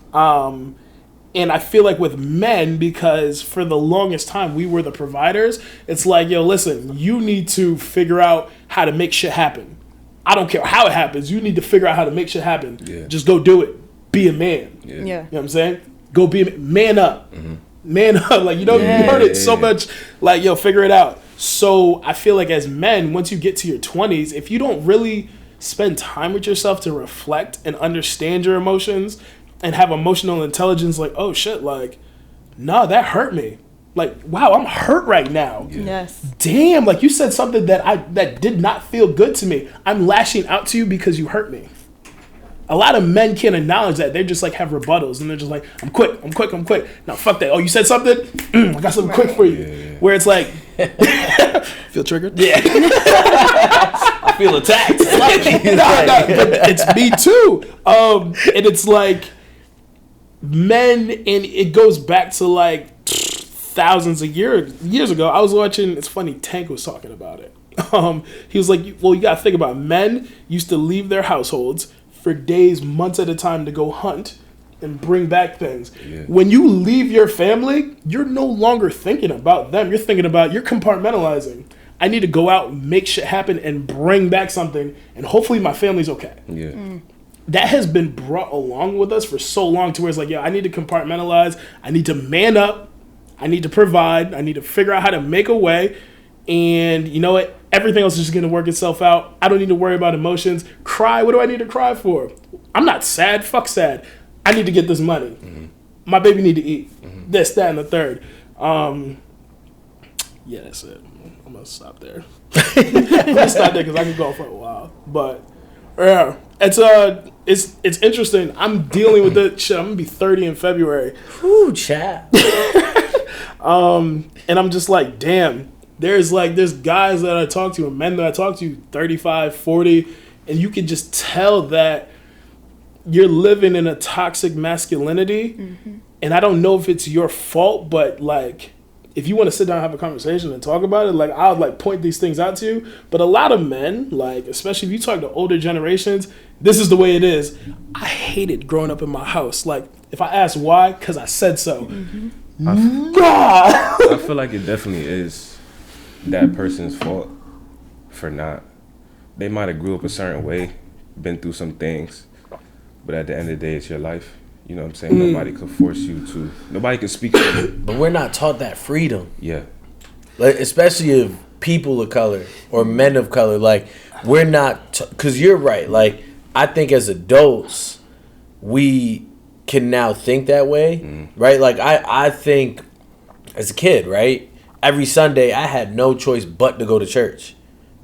[SPEAKER 1] And I feel like with men, because for the longest time we were the providers, it's like, yo, listen, you need to figure out how to make shit happen. I don't care how it happens. You need to figure out how to make shit happen.
[SPEAKER 4] Yeah.
[SPEAKER 1] Just go do it. Be a man.
[SPEAKER 3] Yeah.
[SPEAKER 1] You know what I'm saying? Go be a man up. Man up. Like, you know, you heard it so much. Like, yo, figure it out. So I feel like as men, once you get to your 20s, if you don't really spend time with yourself to reflect and understand your emotions and have emotional intelligence, like, oh shit, like, nah, that hurt me. Like, wow, I'm hurt right now.
[SPEAKER 3] Yes.
[SPEAKER 1] Damn, like you said something that did not feel good to me. I'm lashing out to you because you hurt me. A lot of men can't acknowledge that. They just like have rebuttals, and they're just like, I'm quick. Now fuck that. Oh, you said something? I got something quick for you.
[SPEAKER 4] Yeah.
[SPEAKER 1] Where it's like, feel triggered?
[SPEAKER 2] yeah. I feel attacked.
[SPEAKER 1] But it's me too. And it's like men, and it goes back to like thousands of years ago. I was watching. It's funny. Tank was talking about it. He was like, well, you gotta think about it. Men used to leave their households for days, months at a time to go hunt and bring back things.
[SPEAKER 4] Yeah.
[SPEAKER 1] When you leave your family, you're no longer thinking about them. You're compartmentalizing. I need to go out, make shit happen, and bring back something, and hopefully my family's okay.
[SPEAKER 4] Yeah.
[SPEAKER 1] That has been brought along with us for so long to where it's like, yeah, I need to compartmentalize. I need to man up. I need to provide. I need to figure out how to make a way. And you know what? Everything else is just going to work itself out. I don't need to worry about emotions. Cry. What do I need to cry for? I'm not sad. Fuck sad. I need to get this money. my baby need to eat. This, that, and the third. Yeah, that's it. I'm gonna stop there. I'm gonna stop there because I can go for a while. But yeah, it's interesting. I'm dealing with that shit. I'm gonna be 30 in February.
[SPEAKER 2] Whew, chat.
[SPEAKER 1] And I'm just like, damn. There's guys that I talk to and men that I talk to 35, 40, and you can just tell that you're living in a toxic masculinity. And I don't know if it's your fault, but like, if you want to sit down and have a conversation and talk about it, like, I'll like point these things out to you. But a lot of men, like, especially if you talk to older generations, this is the way it is. I hated growing up in my house. Like, if I ask why, because I said so.
[SPEAKER 4] I feel like it definitely is that person's fault for not. They might have grew up a certain way, been through some things, but at the end of the day, it's your life. You know what I'm saying? Nobody could force you to. Nobody can speak for you.
[SPEAKER 2] But we're not taught that freedom.
[SPEAKER 4] Yeah.
[SPEAKER 2] Like, especially if people of color or men of color, like, we're not, because you're right. Like, I think as adults, we can now think that way, right? Like, I think as a kid, right? Every Sunday, I had no choice but to go to church,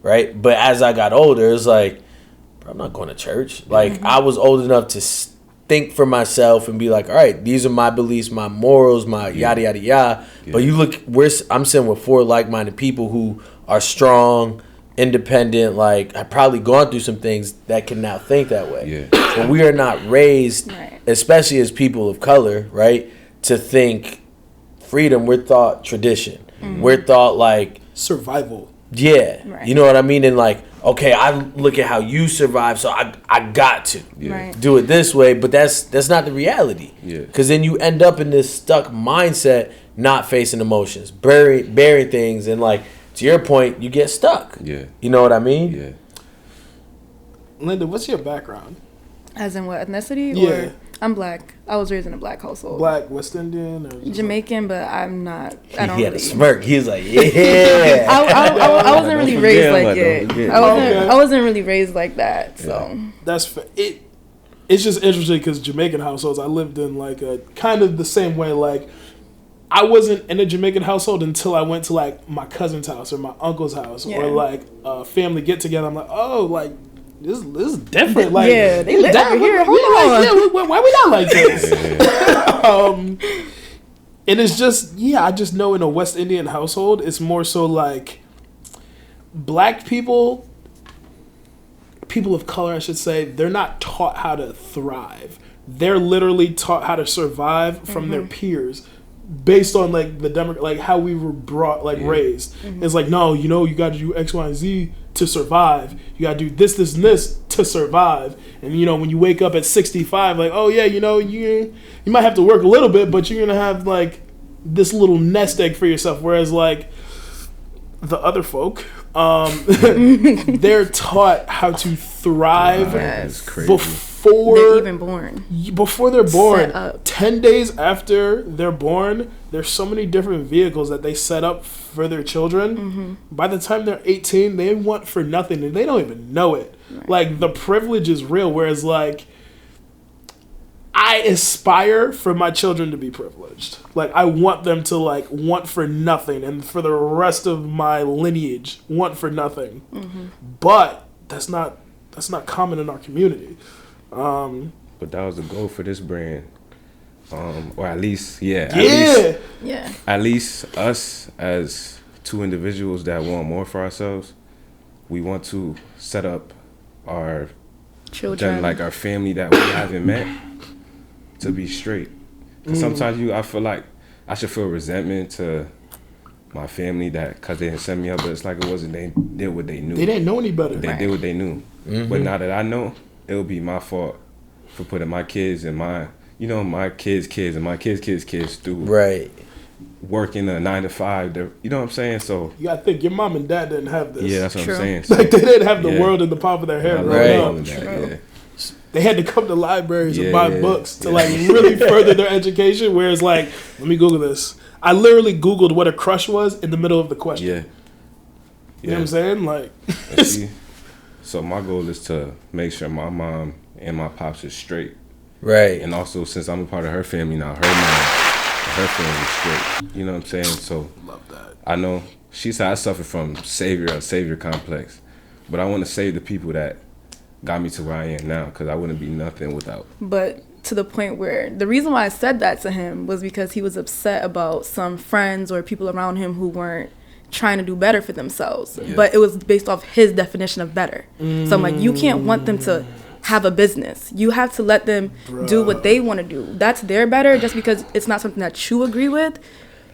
[SPEAKER 2] right? But as I got older, it's like, bro, I'm not going to church. Like, I was old enough to think for myself and be like, all right, these are my beliefs, my morals, my yada, yada, yada. Yeah. But you look, I'm sitting with 4 like-minded people who are strong, independent, like, I've probably gone through some things that can now think that way.
[SPEAKER 4] Yeah.
[SPEAKER 2] But we are not raised, especially as people of color, right, to think freedom. We're taught tradition. We're taught, like,
[SPEAKER 1] survival.
[SPEAKER 2] Yeah.
[SPEAKER 3] Right.
[SPEAKER 2] You know what I mean? And like, okay, I look at how you survive, so I got to do it this way, but that's not the reality.
[SPEAKER 4] Yeah.
[SPEAKER 2] Because then you end up in this stuck mindset, not facing emotions, burying things, and like, to your point, you get stuck.
[SPEAKER 4] Yeah.
[SPEAKER 2] You know what I mean?
[SPEAKER 4] Yeah.
[SPEAKER 1] Linda, what's your background?
[SPEAKER 3] As in what, ethnicity?
[SPEAKER 1] Yeah.
[SPEAKER 3] Or I'm black. I was raised in a black household.
[SPEAKER 1] Black, West Indian? Or
[SPEAKER 3] Jamaican, but I'm not. I don't
[SPEAKER 2] He had
[SPEAKER 3] really.
[SPEAKER 2] a smirk. He was like, yeah.
[SPEAKER 3] I wasn't really raised like it.
[SPEAKER 1] Okay.
[SPEAKER 3] I wasn't really raised like that. So
[SPEAKER 1] That's it's just interesting because Jamaican households, I lived in like a kind of the same way. Like, I wasn't in a Jamaican household until I went to like my cousin's house or my uncle's house or like a family get together. I'm like, oh, like, this is different. Like,
[SPEAKER 3] yeah, they live over here. Hold on.
[SPEAKER 1] Why we not like this? And it's just, I just know in a West Indian household, it's more so like black people of color, I should say, they're not taught how to thrive. They're literally taught how to survive from their peers based on like the like how we were brought, like raised. It's like, no, you got to do X, Y, and Z to survive. You got to do this, this, and this to survive. And when you wake up at 65, like, oh yeah, you might have to work a little bit, but you're gonna have like this little nest egg for yourself. Whereas like the other folk, they're taught how to thrive before
[SPEAKER 3] they're even born.
[SPEAKER 1] Before they're born,
[SPEAKER 3] Set up.
[SPEAKER 1] 10 days after they're born, there's so many different vehicles that they set up for their children. By the time they're 18, they want for nothing and they don't even know it. Right. Like, the privilege is real, whereas like I aspire for my children to be privileged. Like, I want them to like want for nothing, and for the rest of my lineage want for nothing. But that's not common in our community.
[SPEAKER 4] But that was the goal for this brand, or at least, at least us as 2 individuals that want more for ourselves, we want to set up our children, like our family that we haven't met, to be straight. Because sometimes I feel like I should feel resentment to my family because they didn't set me up, but it's like it wasn't, they did what they knew.
[SPEAKER 1] They didn't know any better.
[SPEAKER 4] They did what they knew. But now that I know, it'll be my fault for putting my kids and my kids' kids and my kids' kids through working a 9 to 5. You know what I'm saying? So
[SPEAKER 1] you gotta think, your mom and dad didn't have this.
[SPEAKER 4] Yeah, that's what I'm saying. So,
[SPEAKER 1] like, they didn't have the world in the palm of their hand.
[SPEAKER 2] Right.
[SPEAKER 1] They had to come to libraries and buy books to like really further their education. Whereas like, let me Google this. I literally Googled what a crush was in the middle of the question.
[SPEAKER 4] Yeah.
[SPEAKER 1] You know what I'm saying? Like,
[SPEAKER 4] so my goal is to make sure my mom and my pops are straight.
[SPEAKER 2] Right.
[SPEAKER 4] And also, since I'm a part of her family now, her mom, her family's straight. You know what I'm saying? So
[SPEAKER 1] Love that.
[SPEAKER 4] I know she said I suffer from savior complex, but I want to save the people that got me to where I am now, because I wouldn't be nothing without.
[SPEAKER 3] But to the point where the reason why I said that to him was because he was upset about some friends or people around him who weren't trying to do better for themselves.
[SPEAKER 4] Yeah.
[SPEAKER 3] But it was based off his definition of better. So I'm like, you can't want them to have a business. You have to let them do what they want to do. That's their better. Just because it's not something that you agree with,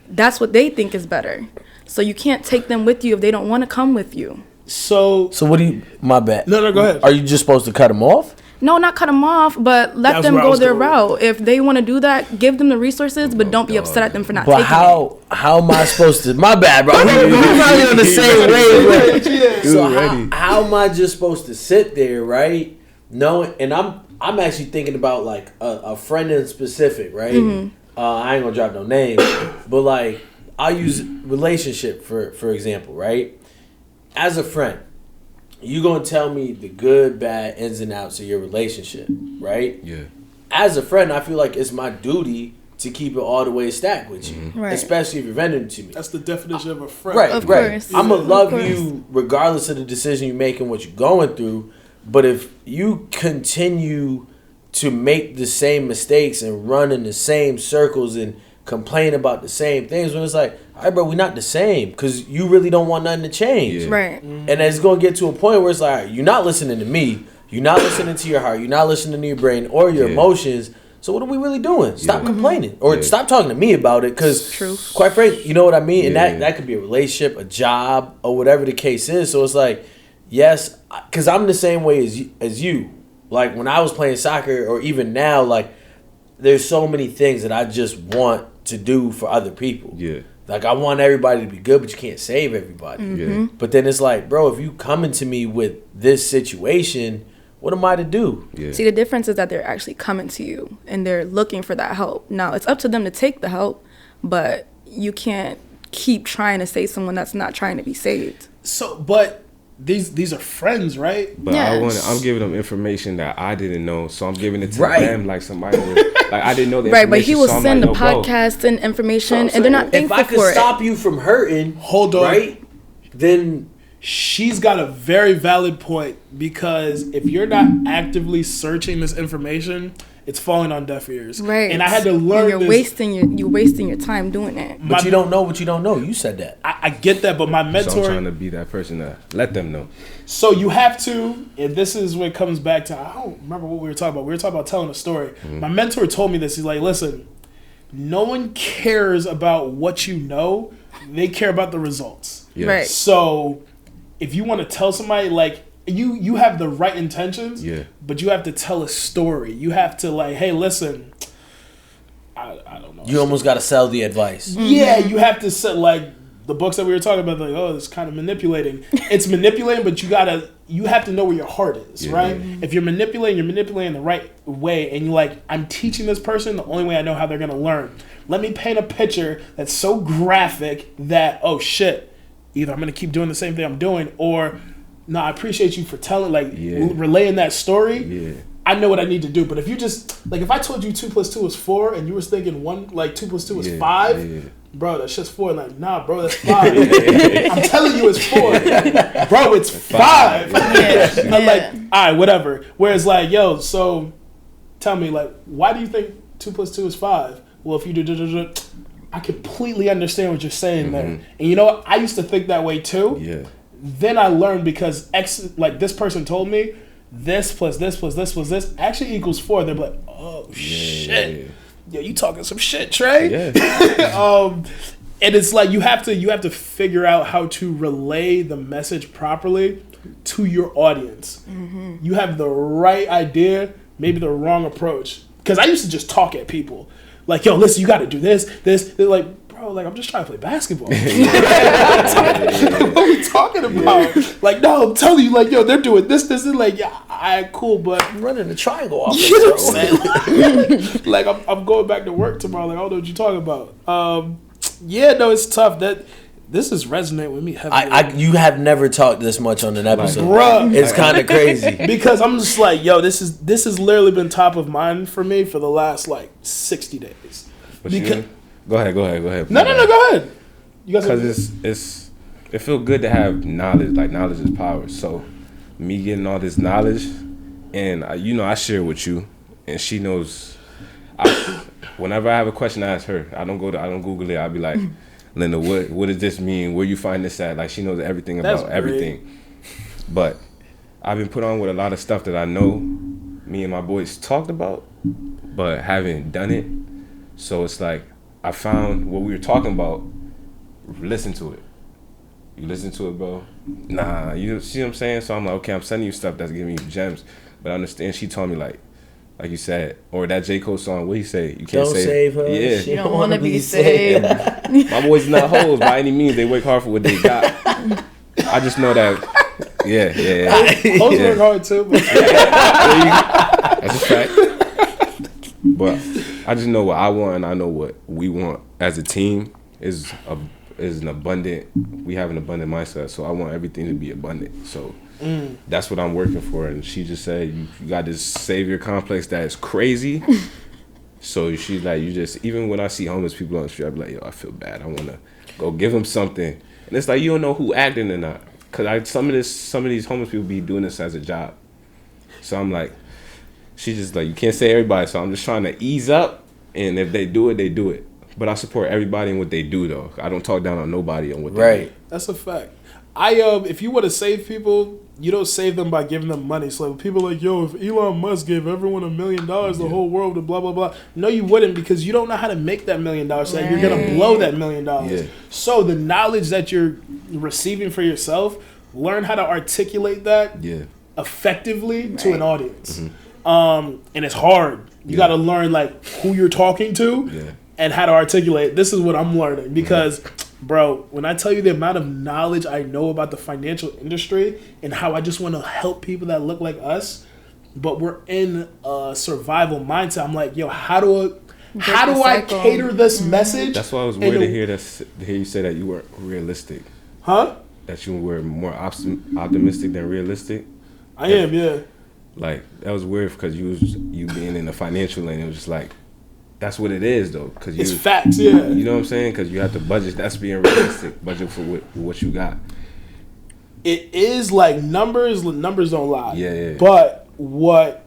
[SPEAKER 3] that's what they think is better. So you can't take them with you if they don't want to come with you.
[SPEAKER 1] So
[SPEAKER 2] what do you? My bad.
[SPEAKER 1] No, go ahead.
[SPEAKER 2] Are you just supposed to cut them off?
[SPEAKER 3] No, not cut them off, but let
[SPEAKER 1] That's
[SPEAKER 3] them
[SPEAKER 1] where I
[SPEAKER 3] go
[SPEAKER 1] was
[SPEAKER 3] their
[SPEAKER 1] going.
[SPEAKER 3] route. If they want to do that, give them the resources, but don't be upset at them for not
[SPEAKER 2] But
[SPEAKER 3] taking
[SPEAKER 2] how am I supposed to? My bad, bro. We're probably on the same wave. So how am I just supposed to sit there, right? Knowing, and I'm actually thinking about like a friend in specific, right? I ain't gonna drop no names, but like I'll use relationship for example, right? As a friend, you gonna tell me the good, bad, ins and outs of your relationship, right?
[SPEAKER 4] Yeah.
[SPEAKER 2] As a friend, I feel like it's my duty to keep it all the way stacked with you,
[SPEAKER 3] Right.
[SPEAKER 2] especially if you're vending to me.
[SPEAKER 1] that's the definition of a friend.
[SPEAKER 2] Right,
[SPEAKER 3] Of
[SPEAKER 2] right.
[SPEAKER 3] course.
[SPEAKER 2] I'm gonna
[SPEAKER 3] Of
[SPEAKER 2] love
[SPEAKER 3] course.
[SPEAKER 2] you regardless of the decision you make and what you're going through. But if you continue to make the same mistakes and run in the same circles and complain about the same things, when it's like, all right, bro, we're not the same, because you really don't want nothing to change.
[SPEAKER 4] Yeah.
[SPEAKER 3] Right.
[SPEAKER 2] And it's going to get to a point where it's like, all right, you're not listening to me, you're not listening to your heart, you're not listening to your brain or your
[SPEAKER 4] Yeah.
[SPEAKER 2] emotions. So what are we really doing? Stop
[SPEAKER 4] Yeah.
[SPEAKER 2] complaining, or
[SPEAKER 4] Yeah.
[SPEAKER 2] stop talking to me about it, because
[SPEAKER 3] True.
[SPEAKER 2] quite frankly, you know what I mean? And
[SPEAKER 4] Yeah.
[SPEAKER 2] that could be a relationship, a job, or whatever the case is. So it's like, yes, because I'm the same way as you. Like when I was playing soccer, or even now, like there's so many things that I just want to do for other people.
[SPEAKER 4] Yeah.
[SPEAKER 2] Like I want everybody to be good, but you can't save everybody.
[SPEAKER 4] Yeah.
[SPEAKER 2] But then it's like, bro, if you coming to me with this situation, what am I to do?
[SPEAKER 4] Yeah.
[SPEAKER 3] See, the difference is that they're actually coming to you and they're looking for that help. Now, it's up to them to take the help, but you can't keep trying to save someone that's not trying to be saved.
[SPEAKER 1] So, but these are friends, right?
[SPEAKER 4] But
[SPEAKER 3] Yes.
[SPEAKER 4] I'm giving them information that I didn't know, so I'm giving it to
[SPEAKER 2] Right.
[SPEAKER 4] them like somebody would. Like I didn't know the
[SPEAKER 3] Right,
[SPEAKER 4] information.
[SPEAKER 3] but he will
[SPEAKER 4] so I'm
[SPEAKER 3] send the
[SPEAKER 4] like, yo, bro.
[SPEAKER 3] podcast and information,
[SPEAKER 1] So
[SPEAKER 3] and they're not
[SPEAKER 2] If
[SPEAKER 3] thankful
[SPEAKER 2] I could
[SPEAKER 3] for
[SPEAKER 2] stop
[SPEAKER 3] it.
[SPEAKER 2] you from hurting,
[SPEAKER 1] Hold on.
[SPEAKER 2] right? Then
[SPEAKER 1] She's got a very valid point, because if you're not actively searching this information, it's falling on deaf ears.
[SPEAKER 3] Right.
[SPEAKER 1] And I had to learn
[SPEAKER 3] And you're
[SPEAKER 1] this.
[SPEAKER 3] wasting your time doing it.
[SPEAKER 2] but you don't know what you don't know. You said that.
[SPEAKER 1] I get that, but my
[SPEAKER 4] So I'm
[SPEAKER 1] mentor.
[SPEAKER 4] trying to be that person to let them know.
[SPEAKER 1] So you have to, and this is what comes back to, I don't remember what we were talking about. We were talking about telling a story. My mentor told me this. He's like, listen, no one cares about what you know. They care about the results.
[SPEAKER 4] Yeah.
[SPEAKER 3] Right.
[SPEAKER 1] So if you want to tell somebody, like, you have the right intentions,
[SPEAKER 4] Yeah.
[SPEAKER 1] but you have to tell a story. You have to, like, hey, listen, I don't know.
[SPEAKER 2] You almost got to sell the advice.
[SPEAKER 1] Yeah, you have to set, like, the books that we were talking about, like, oh, it's kind of manipulating. It's manipulating, but you have to know where your heart is,
[SPEAKER 4] Yeah.
[SPEAKER 1] right? If you're manipulating the right way, and you're like, I'm teaching this person the only way I know how they're going to learn. Let me paint a picture that's so graphic that, oh, shit, either I'm going to keep doing the same thing I'm doing, or, no, I appreciate you for telling, like,
[SPEAKER 4] Yeah.
[SPEAKER 1] relaying that story.
[SPEAKER 4] Yeah.
[SPEAKER 1] I know what I need to do. But if you just, like, if I told you 2 + 2 is 4, and you was thinking 2 + 2 is
[SPEAKER 4] Yeah,
[SPEAKER 1] 5,
[SPEAKER 4] yeah.
[SPEAKER 1] bro, that shit's 4. Like, nah, bro, that's 5. I'm telling you it's 4. Bro, it's 5.
[SPEAKER 3] Yeah.
[SPEAKER 1] I'm like, all right, whatever. Whereas, like, yo, so tell me, like, why do you think 2 + 2 is 5? Well, if you do, I completely understand what you're saying there. And you know what? I used to think that way too.
[SPEAKER 4] Yeah.
[SPEAKER 1] Then I learned, because this person told me this plus this plus this plus this actually equals 4. They're like, oh shit. Yeah, you talking some shit, Trey.
[SPEAKER 4] Yeah.
[SPEAKER 1] And it's like you have to figure out how to relay the message properly to your audience. You have the right idea, maybe the wrong approach. Because I used to just talk at people. Like, yo, listen, you got to do this. They're like, bro, like, I'm just trying to play basketball. What are we talking about? Like, no, I'm telling you, like, yo, they're doing this, and like, yeah, all right, cool, but
[SPEAKER 2] I'm running the triangle off.
[SPEAKER 1] you know what I'm saying? Like, I'm going back to work tomorrow. Like, I don't know what you're talking about. Yeah, no, it's tough. This is resonating with me heavily.
[SPEAKER 2] You have never talked this much on an episode.
[SPEAKER 1] Bruh.
[SPEAKER 2] It's kind of crazy.
[SPEAKER 1] Because I'm just like, yo, this has literally been top of mind for me for the last, like, 60 days.
[SPEAKER 4] Go ahead.
[SPEAKER 1] No, go ahead. You guys
[SPEAKER 4] Because it feels good to have knowledge. Like, knowledge is power. So, me getting all this knowledge, and, I share it with you, and she knows. Whenever I have a question, I ask her. I don't Google it. I'll be like, Linda, what does this mean? Where you find this at? Like, she knows everything about everything. But I've been put on with a lot of stuff that I know me and my boys talked about, but haven't done it. So it's like, I found what we were talking about. Listen to it. You listen to it, bro? Nah, you see what I'm saying? So I'm like, okay, I'm sending you stuff that's giving you gems. But I understand she told me, like you said, or that J. Cole song, what he say? You can't
[SPEAKER 2] save her.
[SPEAKER 4] Yeah.
[SPEAKER 3] She don't want to be saved.
[SPEAKER 4] My boys not hoes by any means. They work hard for what they got. I just know that. Yeah.
[SPEAKER 1] Hoes work hard too. But
[SPEAKER 4] That's a fact. But I just know what I want, and I know what we want as a team is an abundant. We have an abundant mindset, so I want everything to be abundant. So that's what I'm working for. And she just said, you got this savior complex that is crazy. So she's like, even when I see homeless people on the street, I be like, yo, I feel bad. I want to go give them something. And it's like, you don't know who acting or not. Because some of these homeless people be doing this as a job. So I'm like, she's just like, you can't say everybody. So I'm just trying to ease up. And if they do it, they do it. But I support everybody in what they do, though. I don't talk down on nobody on what they do.
[SPEAKER 1] That's a fact. If you want to save people, you don't save them by giving them money. So people are like, yo, if Elon Musk gave everyone $1 million, the whole world would blah, blah, blah. No, you wouldn't, because you don't know how to make that $1 million. So you're going to blow that $1 million. Yeah. So the knowledge that you're receiving for yourself, learn how to articulate that effectively to an audience. Mm-hmm. And it's hard. You got to learn, like, who you're talking to and how to articulate. This is what I'm learning because... Bro, when I tell you the amount of knowledge I know about the financial industry and how I just want to help people that look like us, but we're in a survival mindset, I'm like, yo, how do I cater this message?
[SPEAKER 4] That's why I was weird to hear you say that you weren't realistic.
[SPEAKER 1] Huh?
[SPEAKER 4] That you were more optimistic than realistic.
[SPEAKER 1] I am, yeah.
[SPEAKER 4] Like, that was weird because you being in the financial lane, it was just like, that's what it is, though. Cause
[SPEAKER 1] it's facts, yeah.
[SPEAKER 4] You know what I'm saying? Because you have to budget. That's being realistic. Budget for what you got.
[SPEAKER 1] It is like numbers don't lie.
[SPEAKER 4] Yeah.
[SPEAKER 1] But what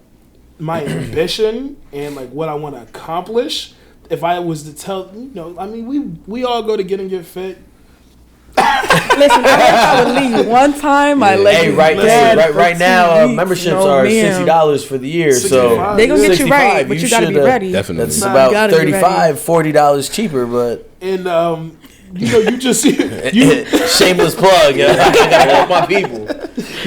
[SPEAKER 1] my ambition and like what I want to accomplish, if I was to tell, I mean, we all go to Get Fit.
[SPEAKER 3] Listen, I would leave one time. I let you
[SPEAKER 2] right now, memberships are $60 for the year, so
[SPEAKER 3] they gonna get you right, but you gotta be ready.
[SPEAKER 4] Definitely,
[SPEAKER 2] that's about $35-$40 cheaper, but
[SPEAKER 1] and you just
[SPEAKER 2] shameless plug. I gotta help my people.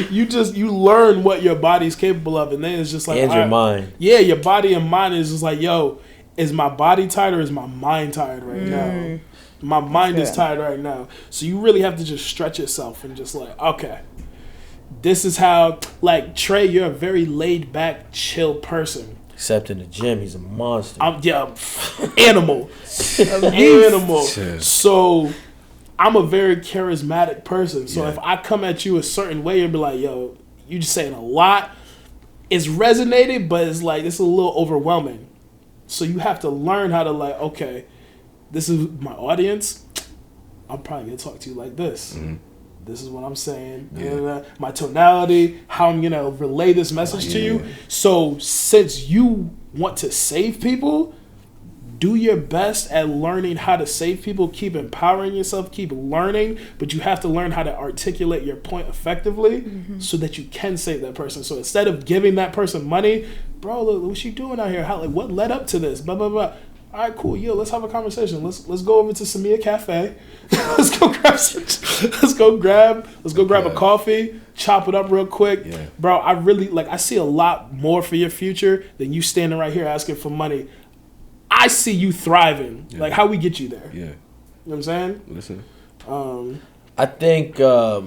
[SPEAKER 1] You learn what your body's capable of, and then it's just like
[SPEAKER 2] and your mind.
[SPEAKER 1] Yeah, your body and mind is just like, yo, is my body tired or is my mind tired right now? My mind is tired right now. So you really have to just stretch yourself and just like, okay, this is how, like, Trey, you're a very laid back, chill person.
[SPEAKER 2] Except in the gym, he's a monster.
[SPEAKER 1] Animal. Animal. So I'm a very charismatic person. So if I come at you a certain way, you'll be like, yo, you just saying a lot. It's resonated, but it's like, it's a little overwhelming. So you have to learn how to like, okay, this is my audience. I'm probably going to talk to you like this. Mm-hmm. This is what I'm saying. Yeah. My tonality, how I'm going to relay this message to you. So since you want to save people, do your best at learning how to save people. Keep empowering yourself. Keep learning. But you have to learn how to articulate your point effectively so that you can save that person. So instead of giving that person money, bro, look what you doing out here? What led up to this? Blah, blah, blah. All right, cool. Yo, let's have a conversation. Let's go over to Samia Cafe. let's go grab a coffee, chop it up real quick. Yeah. Bro, I see a lot more for your future than you standing right here asking for money. I see you thriving. Yeah. Like, how we get you there.
[SPEAKER 4] Yeah.
[SPEAKER 1] You know what I'm saying?
[SPEAKER 4] Listen.
[SPEAKER 2] I think I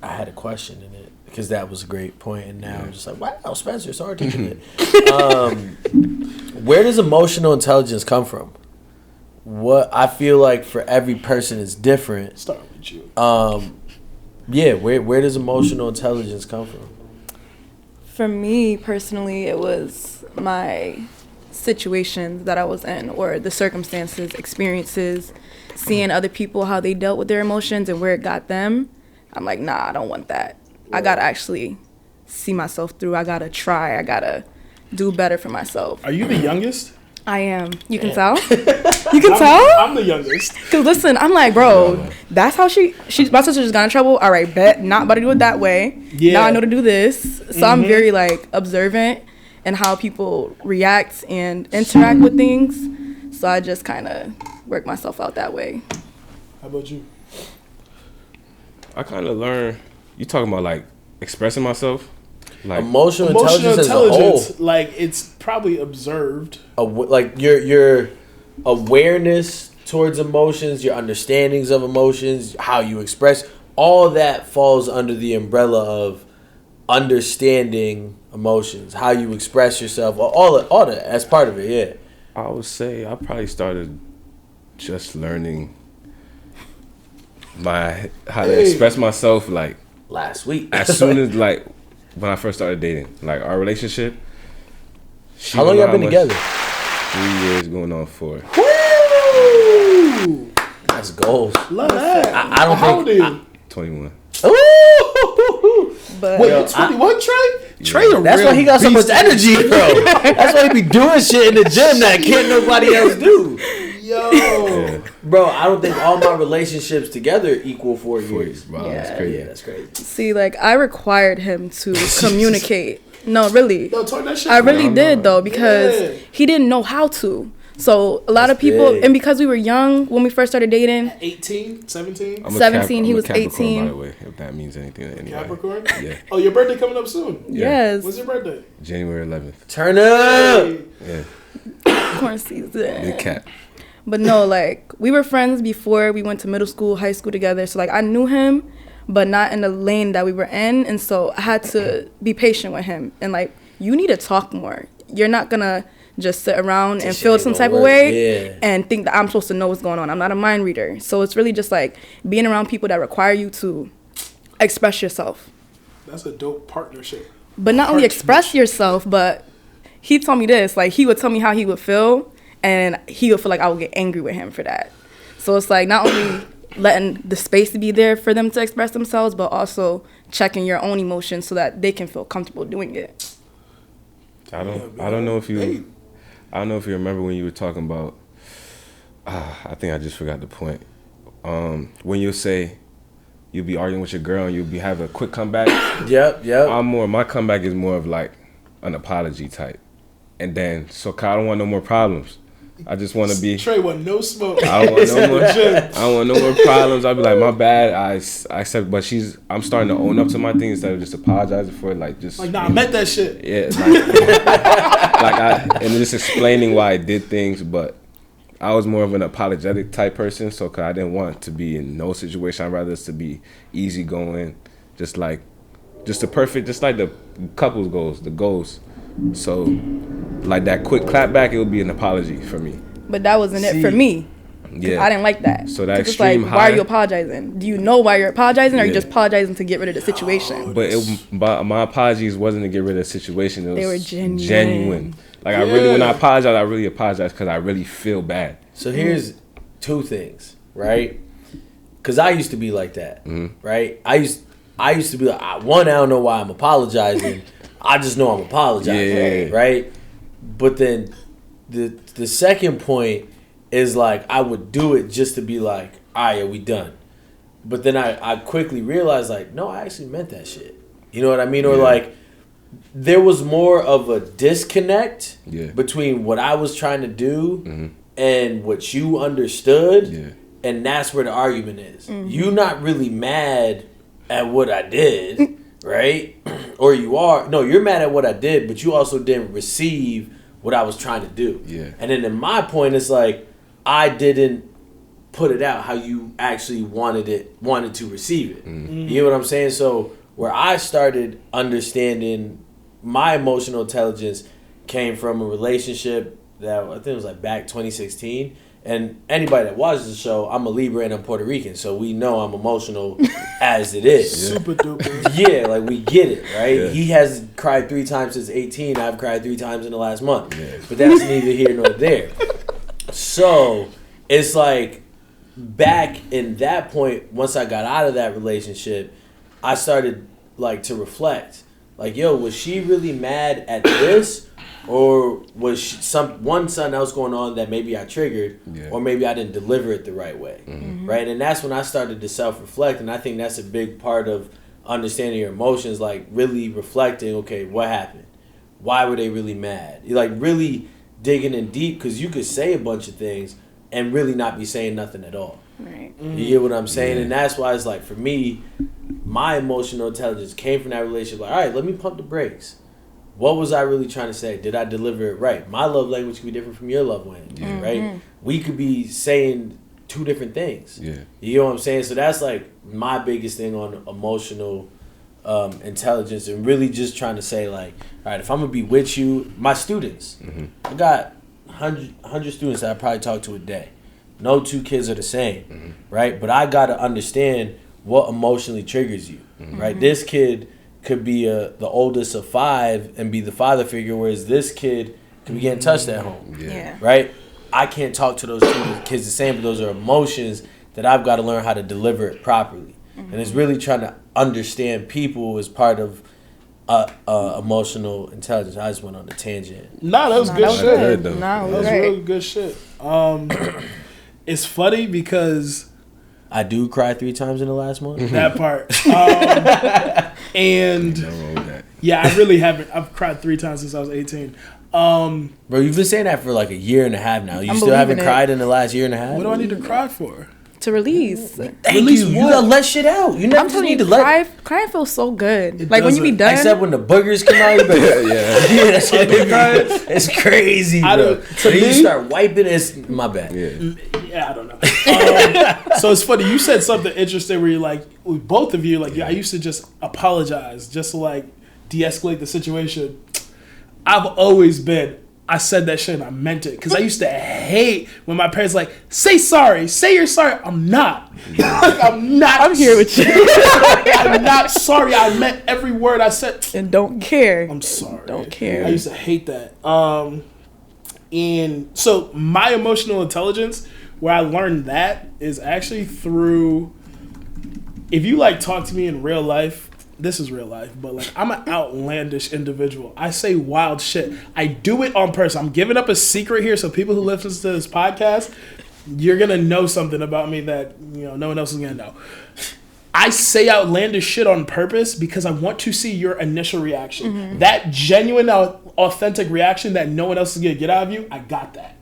[SPEAKER 2] had a question in it because that was a great point, and now I'm just like, wow, Spencer, so articulate. Where does emotional intelligence come from? what I feel like for every person is different.
[SPEAKER 1] Start with you.
[SPEAKER 2] Yeah, where does emotional intelligence come from?
[SPEAKER 3] For me personally, it was my situations that I was in, or the circumstances, experiences, seeing other people, how they dealt with their emotions and where it got them. I'm like, nah, I don't want that. I gotta actually see myself through. I gotta try. I gotta do better for myself.
[SPEAKER 1] Are you the youngest?
[SPEAKER 3] I am. You can tell? You can tell?
[SPEAKER 1] I'm the youngest.
[SPEAKER 3] Cause listen, I'm like, bro, that's how my sister just got in trouble. All right, bet, not about to do it that way.
[SPEAKER 1] Yeah.
[SPEAKER 3] Now I know to do this. So I'm very like observant in how people react and interact with things. So I just kind of work myself out that way.
[SPEAKER 1] How about you?
[SPEAKER 4] I kind of learned. You talking about like expressing myself, like
[SPEAKER 2] Emotional intelligence as a whole.
[SPEAKER 1] Like it's probably observed.
[SPEAKER 2] Like your awareness towards emotions, your understandings of emotions, how you express, all that falls under the umbrella of understanding emotions, how you express yourself, all that as part of it. Yeah,
[SPEAKER 4] I would say I probably started just learning how to express myself like
[SPEAKER 2] last week.
[SPEAKER 4] as soon as like when I first started dating, like our relationship.
[SPEAKER 2] How long y'all been together?
[SPEAKER 4] 3 years going on 4.
[SPEAKER 1] Woo!
[SPEAKER 2] That's goals.
[SPEAKER 1] Love that.
[SPEAKER 2] I don't
[SPEAKER 1] How old are you?
[SPEAKER 4] 21.
[SPEAKER 2] Ooh!
[SPEAKER 3] But
[SPEAKER 1] Wait, you're 21, Trey? Trey, a
[SPEAKER 2] That's
[SPEAKER 1] real
[SPEAKER 2] why he got so much
[SPEAKER 1] beast.
[SPEAKER 2] energy, bro. That's why he be doing shit in the gym that can't nobody else do.
[SPEAKER 1] Yo.
[SPEAKER 4] Yeah.
[SPEAKER 2] Bro, I don't think all my relationships together equal 4 years.
[SPEAKER 4] Wow,
[SPEAKER 3] Yeah.
[SPEAKER 4] that's crazy.
[SPEAKER 2] Yeah, that's crazy.
[SPEAKER 3] see, like I required him to communicate. No, really.
[SPEAKER 1] Yo, talk that shit.
[SPEAKER 3] I really
[SPEAKER 4] No,
[SPEAKER 3] did
[SPEAKER 4] no.
[SPEAKER 3] though, because
[SPEAKER 1] Yeah.
[SPEAKER 3] he didn't know how to. So a lot
[SPEAKER 2] That's
[SPEAKER 3] of people,
[SPEAKER 2] big.
[SPEAKER 3] and because we were young when we first started dating,
[SPEAKER 1] 18, 17?
[SPEAKER 4] I'm a
[SPEAKER 3] 17, he
[SPEAKER 4] I'm a
[SPEAKER 3] was
[SPEAKER 4] Capricorn,
[SPEAKER 3] 18.
[SPEAKER 4] By the way, if that means anything to anybody.
[SPEAKER 1] Capricorn?
[SPEAKER 4] Yeah.
[SPEAKER 1] Oh, your birthday coming up soon.
[SPEAKER 3] yes,
[SPEAKER 1] When's your birthday?
[SPEAKER 4] January 11th.
[SPEAKER 2] Turn up.
[SPEAKER 4] Yeah.
[SPEAKER 3] corn season.
[SPEAKER 4] Big cat.
[SPEAKER 3] But no, like we were friends before we went to middle school, high school together. So like I knew him, but not in the lane that we were in, and so I had to be patient with him. And like you need to talk more. You're not gonna just sit around and
[SPEAKER 2] shit
[SPEAKER 3] feel
[SPEAKER 2] ain't
[SPEAKER 3] some
[SPEAKER 2] gonna
[SPEAKER 3] type of
[SPEAKER 2] work.
[SPEAKER 3] way
[SPEAKER 2] Yeah.
[SPEAKER 3] and think that I'm supposed to know what's going on. I'm not a mind reader. So it's really just like being around people that require you to express yourself.
[SPEAKER 1] That's a dope partnership.
[SPEAKER 3] But not only express yourself, but he told me this, like he would tell me how he would feel, and he would feel like I would get angry with him for that. So it's like not only letting the space to be there for them to express themselves, but also checking your own emotions so that they can feel comfortable doing it.
[SPEAKER 4] I don't know if you remember when you were talking about. I think I just forgot the point. When you say you'll be arguing with your girl and you'll be having a quick comeback.
[SPEAKER 2] Yep.
[SPEAKER 4] My comeback is more of like an apology type, and then I don't want no more problems. I just want to be.
[SPEAKER 1] Trey want no smoke.
[SPEAKER 4] I don't want no more. I don't want no more problems. I'll be like, my bad. I accept, but I'm starting to own up to my thing instead of just apologizing for it. Like just
[SPEAKER 1] Like, nah, I meant that shit.
[SPEAKER 4] yeah, and just explaining why I did things. But I was more of an apologetic type person, so cause I didn't want to be in no situation. I'd rather us to be easygoing, just like the couples goals, the goals. So, like that quick clap back, it would be an apology for me.
[SPEAKER 3] But that wasn't it for me.
[SPEAKER 4] Yeah,
[SPEAKER 3] I didn't like that.
[SPEAKER 4] So that
[SPEAKER 3] 'Cause it's
[SPEAKER 4] extreme
[SPEAKER 3] like, why
[SPEAKER 4] high.
[SPEAKER 3] are you apologizing? Do you know why you're apologizing, or are you
[SPEAKER 4] Yeah.
[SPEAKER 3] just apologizing to get rid of the situation?
[SPEAKER 4] But my apologies wasn't to get rid of the situation. It was
[SPEAKER 3] They were genuine.
[SPEAKER 4] Like I really, when I apologize because I really feel bad.
[SPEAKER 2] So here's two things, right? Because I used to be like that, right? I used to be like, one, I don't know why I'm apologizing. I just know I'm apologizing,
[SPEAKER 4] Yeah.
[SPEAKER 2] right? But then the second point is like I would do it just to be like, all right, we done. But then I quickly realized like, no, I actually meant that shit. You know what I mean? Or
[SPEAKER 4] Yeah.
[SPEAKER 2] like there was more of a disconnect
[SPEAKER 4] Yeah.
[SPEAKER 2] between what I was trying to do and what you understood.
[SPEAKER 4] Yeah.
[SPEAKER 2] And that's where the argument is. You not really mad at what I did, right? Or you are. No, you're mad at what I did, but you also didn't receive what I was trying to do.
[SPEAKER 4] Yeah.
[SPEAKER 2] And then in my point, it's like, I didn't put it out how you actually wanted to receive it. You know what I'm saying? So where I started understanding my emotional intelligence came from a relationship that I think it was like back 2016. And anybody that watches the show, I'm a Libra and I'm Puerto Rican, so we know I'm emotional as it is.
[SPEAKER 1] Super duper.
[SPEAKER 2] Yeah, like we get it, right?
[SPEAKER 4] Yeah.
[SPEAKER 2] He has cried 3 times since 18. I've cried 3 times in the last month. Yeah. But that's neither here nor there. So it's like back in that point, once I got out of that relationship, I started like to reflect. Like, yo, was she really mad at this? Or was something else going on that maybe I triggered, or maybe I didn't deliver it the right way, right? And that's when I started to self-reflect, and I think that's a big part of understanding your emotions, like really reflecting, okay, what happened? Why were they really mad? You're like really digging in deep, because you could say a bunch of things and really not be saying nothing at all.
[SPEAKER 3] Right.
[SPEAKER 2] You get what I'm saying? And that's why it's like, for me, my emotional intelligence came from that relationship. Like, all right, let me pump the brakes. What was I really trying to say? Did I deliver it right? My love language could be different from your love language, right? We could be saying 2 different things. Yeah. You know what I'm saying? So that's like my biggest thing on emotional intelligence, and really just trying to say, like, all right, if I'm going to be with you, my students, I got 100 students that I probably talk to a day. No 2 kids are the same, right? But I got to understand what emotionally triggers you, right? This kid could be the oldest of 5 and be the father figure, whereas this kid could be getting touched at home.
[SPEAKER 3] Yeah.
[SPEAKER 2] Right? I can't talk to those 2 kids the same, but those are emotions that I've got to learn how to deliver it properly. And it's really trying to understand people as part of emotional intelligence. I just went on a tangent.
[SPEAKER 1] Nah, that was good shit.
[SPEAKER 3] That
[SPEAKER 1] was really good shit. It's funny because
[SPEAKER 2] I do cry 3 times in the last month.
[SPEAKER 1] That part. And yeah, I really haven't. I've cried 3 times since I was 18.
[SPEAKER 2] Bro, you've been saying that for like a year and a half now. You still haven't cried in the last year and a half?
[SPEAKER 1] What do I need to cry for?
[SPEAKER 3] To release.
[SPEAKER 2] Release what? You gotta let shit out. You never
[SPEAKER 3] I'm telling
[SPEAKER 2] need
[SPEAKER 3] you,
[SPEAKER 2] to let.
[SPEAKER 3] crying feels so good.
[SPEAKER 1] It
[SPEAKER 3] Like when you be done.
[SPEAKER 2] Except when the boogers come out, you be like, yeah, that shit it's crazy, bro.
[SPEAKER 1] To
[SPEAKER 2] me,
[SPEAKER 1] me,
[SPEAKER 2] you start wiping. It's my bad.
[SPEAKER 1] Yeah, I don't know. So it's funny. You said something interesting where you're like, with both of you, like, I used to just apologize, just to like de-escalate the situation. I've always been. I said that shit and I meant it. Because I used to hate when my parents like, say sorry, say you're sorry. I'm not. Like, I'm not.
[SPEAKER 3] I'm here with you.
[SPEAKER 1] I'm not sorry. I meant every word I said.
[SPEAKER 3] And don't care.
[SPEAKER 1] I'm sorry.
[SPEAKER 3] Don't care.
[SPEAKER 1] I used to hate that. And so my emotional intelligence, where I learned that, is actually through, if you like talk to me in real life, this is real life, but like I'm an outlandish individual. I say wild shit. I do it on purpose. I'm giving up a secret here, so people who listen to this podcast, you're gonna know something about me that no one else is gonna know. I say outlandish shit on purpose because I want to see your initial reaction. That genuine, authentic reaction that no one else is gonna get out of you. I got that.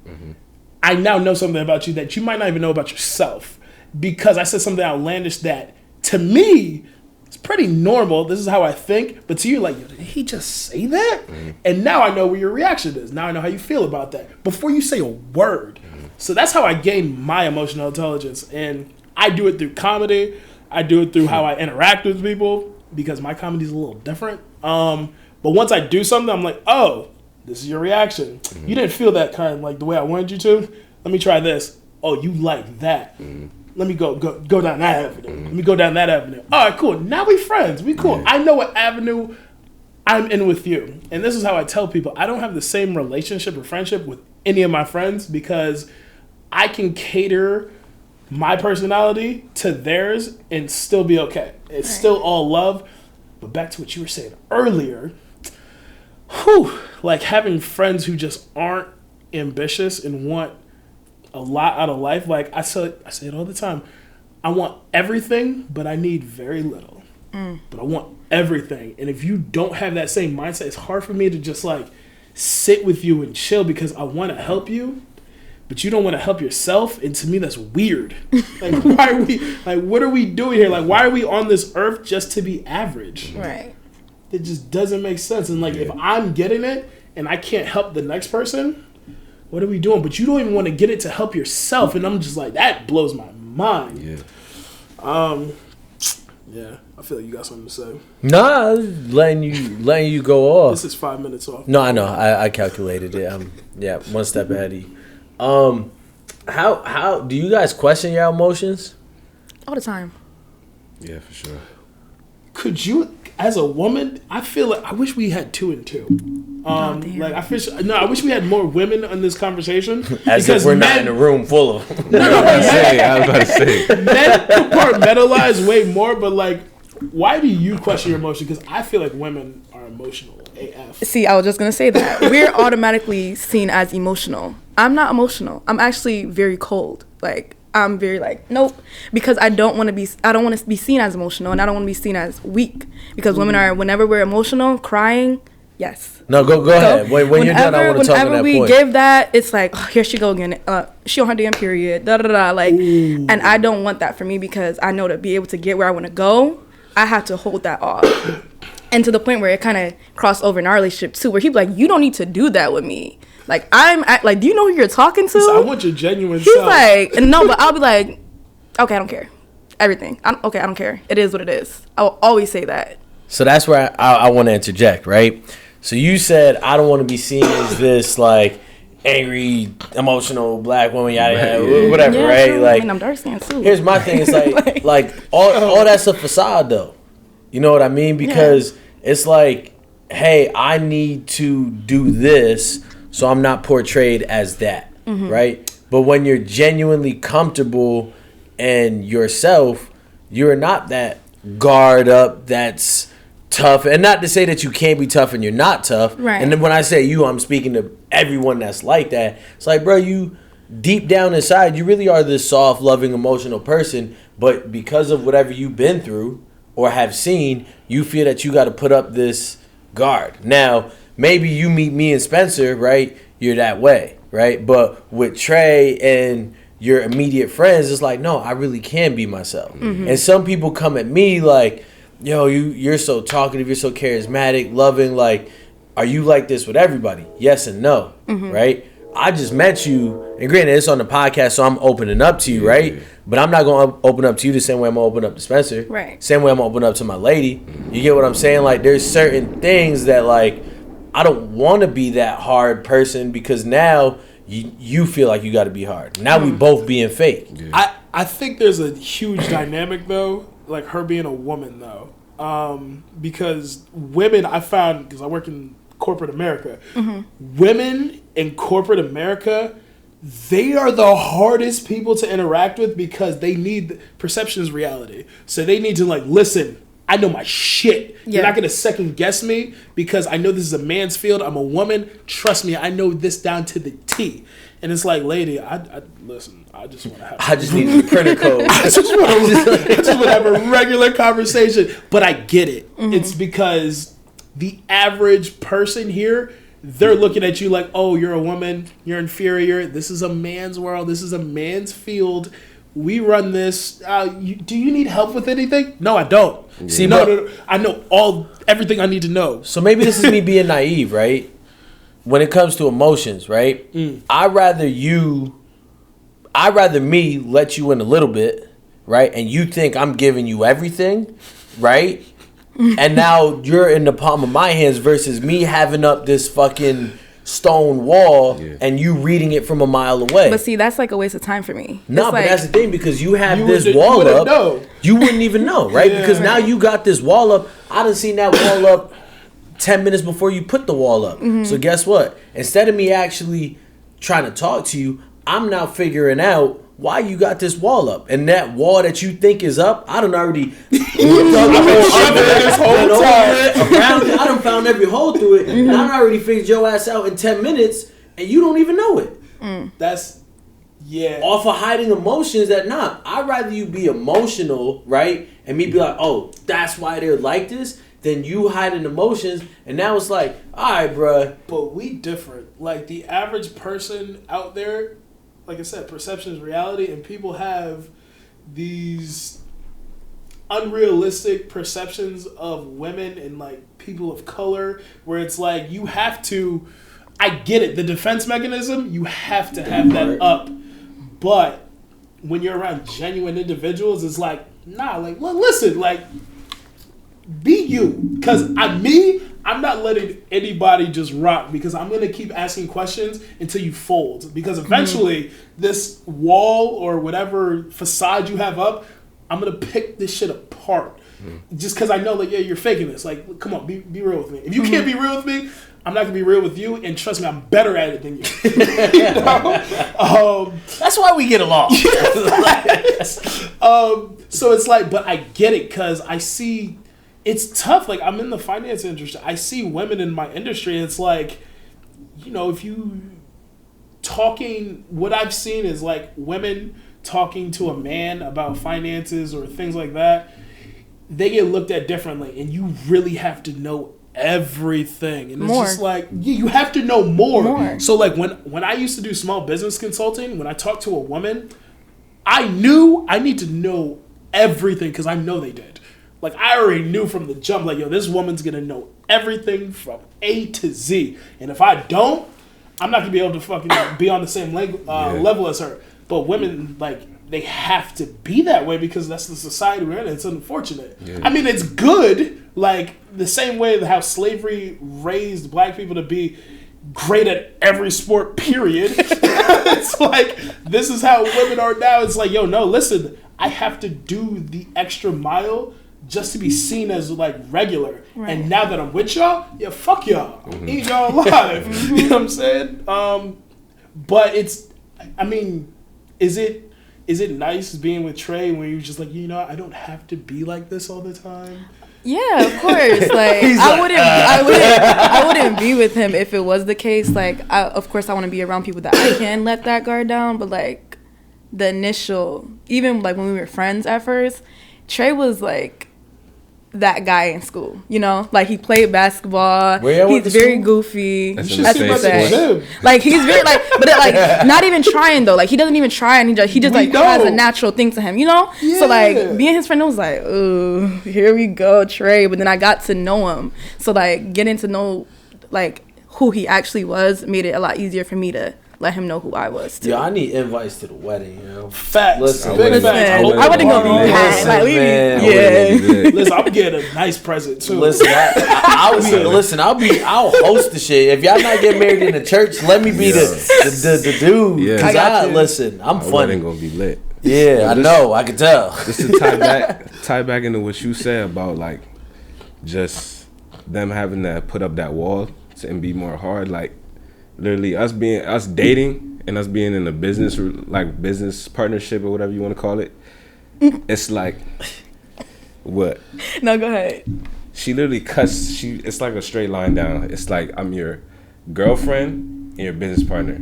[SPEAKER 1] I now know something about you that you might not even know about yourself because I said something outlandish that to me, it's pretty normal. This is how I think. But to you, like, did he just say that? And now I know where your reaction is. Now I know how you feel about that before you say a word. So that's how I gain my emotional intelligence. And I do it through comedy. I do it through how I interact with people because my comedy is a little different. But once I do something, I'm like, oh, this is your reaction. You didn't feel that kind like the way I wanted you to. Let me try this. Oh, you like that. Let me go down that avenue. Let me go down that avenue. All right, cool. Now we friends. We cool. I know what avenue I'm in with you. And this is how I tell people. I don't have the same relationship or friendship with any of my friends because I can cater my personality to theirs and still be okay. It's still all love. But back to what you were saying earlier, like having friends who just aren't ambitious and want a lot out of life. Like I say it all the time. I want everything, but I need very little. But I want everything. And if you don't have that same mindset, it's hard for me to just like sit with you and chill because I want to help you, but you don't want to help yourself. And to me, that's weird. Like, why are we, like, what are we doing here? Like, why are we on this earth just to be average?
[SPEAKER 3] Right.
[SPEAKER 1] It just doesn't make sense. And like, if I'm getting it and I can't help the next person, what are we doing? But you don't even want to get it to help yourself. And I'm just like, that blows my mind. Yeah, I feel like you got something to say.
[SPEAKER 2] Nah, letting you go off.
[SPEAKER 1] This is 5 minutes off.
[SPEAKER 2] No, I know. I calculated it. Yeah, one step ahead of you. How do you guys question your emotions?
[SPEAKER 3] All the time.
[SPEAKER 4] Yeah, for sure.
[SPEAKER 1] Could you, as a woman, I feel like I wish we had 2 and 2.
[SPEAKER 3] Damn.
[SPEAKER 1] Like I wish we had more women on this conversation.
[SPEAKER 2] As if we're not in a room full of them.
[SPEAKER 4] I was about to say.
[SPEAKER 1] Men compartmentalize way more, but like, why do you question your emotion? Because I feel like women are emotional AF.
[SPEAKER 3] See, I was just gonna say that we're automatically seen as emotional. I'm not emotional. I'm actually very cold. Like I'm very like nope, because I don't want to be seen as emotional, and I don't want to be seen as weak. Because women are, whenever we're emotional, crying, yes.
[SPEAKER 2] No, go ahead. When you're done, I want to talk on that
[SPEAKER 3] Whenever we
[SPEAKER 2] point.
[SPEAKER 3] give that, it's like, oh, here she go again. She on her damn period. Da da da. Like, and I don't want that for me, because I know to be able to get where I want to go, I have to hold that off. And to the point where it kind of crossed over in our relationship too, where he'd be like, you don't need to do that with me. Like, do you know who you're talking to?
[SPEAKER 1] So I want your genuine
[SPEAKER 3] He's
[SPEAKER 1] self.
[SPEAKER 3] like, no, but I'll be like, okay, I don't care. Everything. I don't care. It is what it is. I will always say that.
[SPEAKER 2] So that's where I want to interject, right? So you said I don't want to be seen as this like angry, emotional black woman, yada yada, whatever,
[SPEAKER 3] Yeah,
[SPEAKER 2] right?
[SPEAKER 3] true.
[SPEAKER 2] Like,
[SPEAKER 3] I mean, I'm dark skinned too.
[SPEAKER 2] here's my thing: it's like all that's a facade, though. You know what I mean? Because it's like, hey, I need to do this, so I'm not portrayed as that, right? But when you're genuinely comfortable in yourself, you're not that guard up that's tough. And not to say that you can't be tough and you're not tough.
[SPEAKER 3] Right.
[SPEAKER 2] And then when I say you, I'm speaking to everyone that's like that. It's like, bro, you deep down inside, you really are this soft, loving, emotional person. But because of whatever you've been through or have seen, you feel that you got to put up this guard. Now, maybe you meet me and Spencer, right? You're that way, right? But with Trey and your immediate friends, it's like, no, I really can be myself. And some people come at me like, yo, you're so talkative, you're so charismatic, loving, like, are you like this with everybody? Yes and no, right? I just met you, and granted, it's on the podcast, so I'm opening up to you, right? But I'm not going to open up to you the same way I'm going to open up to Spencer.
[SPEAKER 3] Right.
[SPEAKER 2] Same way I'm going to open up to my lady. You get what I'm saying? Like, there's certain things that, like, I don't want to be that hard person, because now you feel like you got to be hard. Now we both being fake.
[SPEAKER 1] Yeah. I think there's a huge dynamic, though, like her being a woman, though. Because women, I found, because I work in corporate America, women in corporate America, they are the hardest people to interact with, because they need, perception is reality. So they need to, like, listen, I know my shit. You're not going to second guess me, because I know this is a man's field. I'm a woman. Trust me, I know this down to the T. And it's like, lady, I listen, I just want to have...
[SPEAKER 2] I just need the printer code.
[SPEAKER 1] I just want to have a regular conversation. But I get it. It's because the average person here, they're looking at you like, oh, you're a woman, you're inferior. This is a man's world. This is a man's field. We run this. Do you need help with anything? No, I don't.
[SPEAKER 2] Yeah. See,
[SPEAKER 1] no. I know everything I need to know.
[SPEAKER 2] So maybe this is me being naive, right? When it comes to emotions, right? I'd rather me let you in a little bit, right? And you think I'm giving you everything, right? And now you're in the palm of my hands versus me having up this fucking stone wall and you reading it from a mile away.
[SPEAKER 3] But see, that's like a waste of time for me.
[SPEAKER 2] No, but
[SPEAKER 3] like,
[SPEAKER 2] that's the thing, because you have this wall up. You wouldn't even know, right? Because now you got this wall up. I done seen that wall up 10 minutes before you put the wall up. So guess what? Instead of me actually trying to talk to you, I'm now figuring out why you got this wall up. And that wall that you think is up, I done already I done found every hole through it. And I done already figured your ass out in 10 minutes, and you don't even know it.
[SPEAKER 1] That's,
[SPEAKER 2] off of hiding emotions that, I'd rather you be emotional, right? And me be like, oh, that's why they're like this, than you hiding emotions. And now it's like, all right, bruh.
[SPEAKER 1] But we different. Like, the average person out there, like I said, perception is reality, and people have these unrealistic perceptions of women and, like, people of color, where it's like, you have to, I get it, the defense mechanism, you have to have that up. But when you're around genuine individuals, it's like, nah, like, listen, like, be you. Because I'm I'm not letting anybody just rock because I'm going to keep asking questions until you fold. Because eventually, this wall or whatever facade you have up, I'm going to pick this shit apart. Just because I know, like, yeah, you're faking this. Like, come on, be real with me. If you can't be real with me, I'm not going to be real with you. And trust me, I'm better at it than you. You know?
[SPEAKER 2] That's why we get along.
[SPEAKER 1] So it's like, but I get it because I see... It's tough. Like, I'm in the finance industry. I see women in my industry, and it's like, you know, if you talking, what I've seen is like women talking to a man about finances or things like that, they get looked at differently, and you really have to know everything. And it's just like, you have to know more. So like when I used to do small business consulting, when I talked to a woman, I knew I need to know everything because I know they did. Like, I already knew from the jump, like, yo, this woman's going to know everything from A to Z. And if I don't, I'm not going to be able to fucking be on the same level as her. But women, like, they have to be that way because that's the society we're in. It's unfortunate. Yeah. I mean, it's good, like, the same way how slavery raised black people to be great at every sport, period. It's like, this is how women are now. It's like, yo, no, listen, I have to do the extra mile just to be seen as like regular. Right. And now that I'm with y'all, yeah, fuck y'all. I'm eating y'all alive. You know what I'm saying? But it's, I mean, is it nice being with Trey when you're just like, you know, I don't have to be like this all the time?
[SPEAKER 3] Yeah, of course. Like, I wouldn't be with him if it was the case. Like, of course I want to be around people that I can let that guard down, but like the initial, even like when we were friends at first, Trey was like that guy in school, you know, like he played basketball. He's very goofy. That's like he's very like, but like not even trying though. Like he doesn't even try, and he just like has a natural thing to him, you know. Yeah. So like being his friend, I was like, oh, here we go, Trey. But then I got to know him, so like getting to know like who he actually was made it a lot easier for me to let him know who I was too.
[SPEAKER 2] Yeah, I need invites to the wedding, you know.
[SPEAKER 1] Facts.
[SPEAKER 2] Listen,
[SPEAKER 3] I wouldn't go be packed. Like,
[SPEAKER 1] listen, I'm getting a nice present too.
[SPEAKER 2] Listen, I'll host the shit. If y'all not getting married in the church, let me be the dude. Yeah. Cause I'm funny.
[SPEAKER 4] Ain't gonna be lit.
[SPEAKER 2] Yeah, I know. I can tell.
[SPEAKER 4] Just to tie back into what you said about like just them having to put up that wall and be more hard, like. Literally, us dating and us being in a business partnership or whatever you want to call it. It's like, what?
[SPEAKER 3] No, go ahead.
[SPEAKER 4] She literally cuts. It's like a straight line down. It's like I'm your girlfriend and your business partner.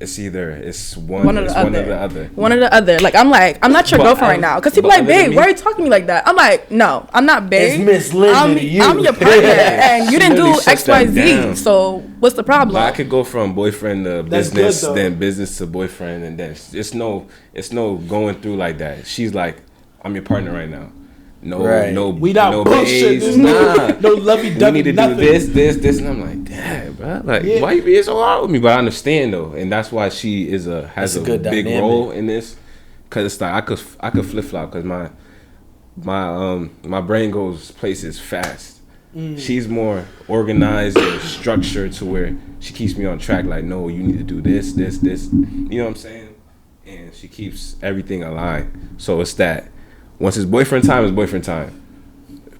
[SPEAKER 4] It's one or the other.
[SPEAKER 3] One or the other. Like I'm not your girlfriend right now. Because people like, babe, why are you talking to me like that? I'm like, no, I'm not babe.
[SPEAKER 2] It's Miss Linda to you.
[SPEAKER 3] I'm your partner, and you didn't do XYZ. So what's the problem?
[SPEAKER 4] But I could go from boyfriend to business, then business to boyfriend, and then it's no going through like that. She's like, I'm your partner right now. No, we not no bullshit.
[SPEAKER 1] No lovey-dovey.
[SPEAKER 4] We need to do this, and I'm like, damn, bro. Like, why you being so hard with me? But I understand though, and that's why she has a big dynamic. Role in this. Cause it's like I could flip flop because my brain goes places fast. She's more organized and structured to where she keeps me on track. Like, no, you need to do this. You know what I'm saying? And she keeps everything aligned. So it's that. Once it's boyfriend time, it's boyfriend time.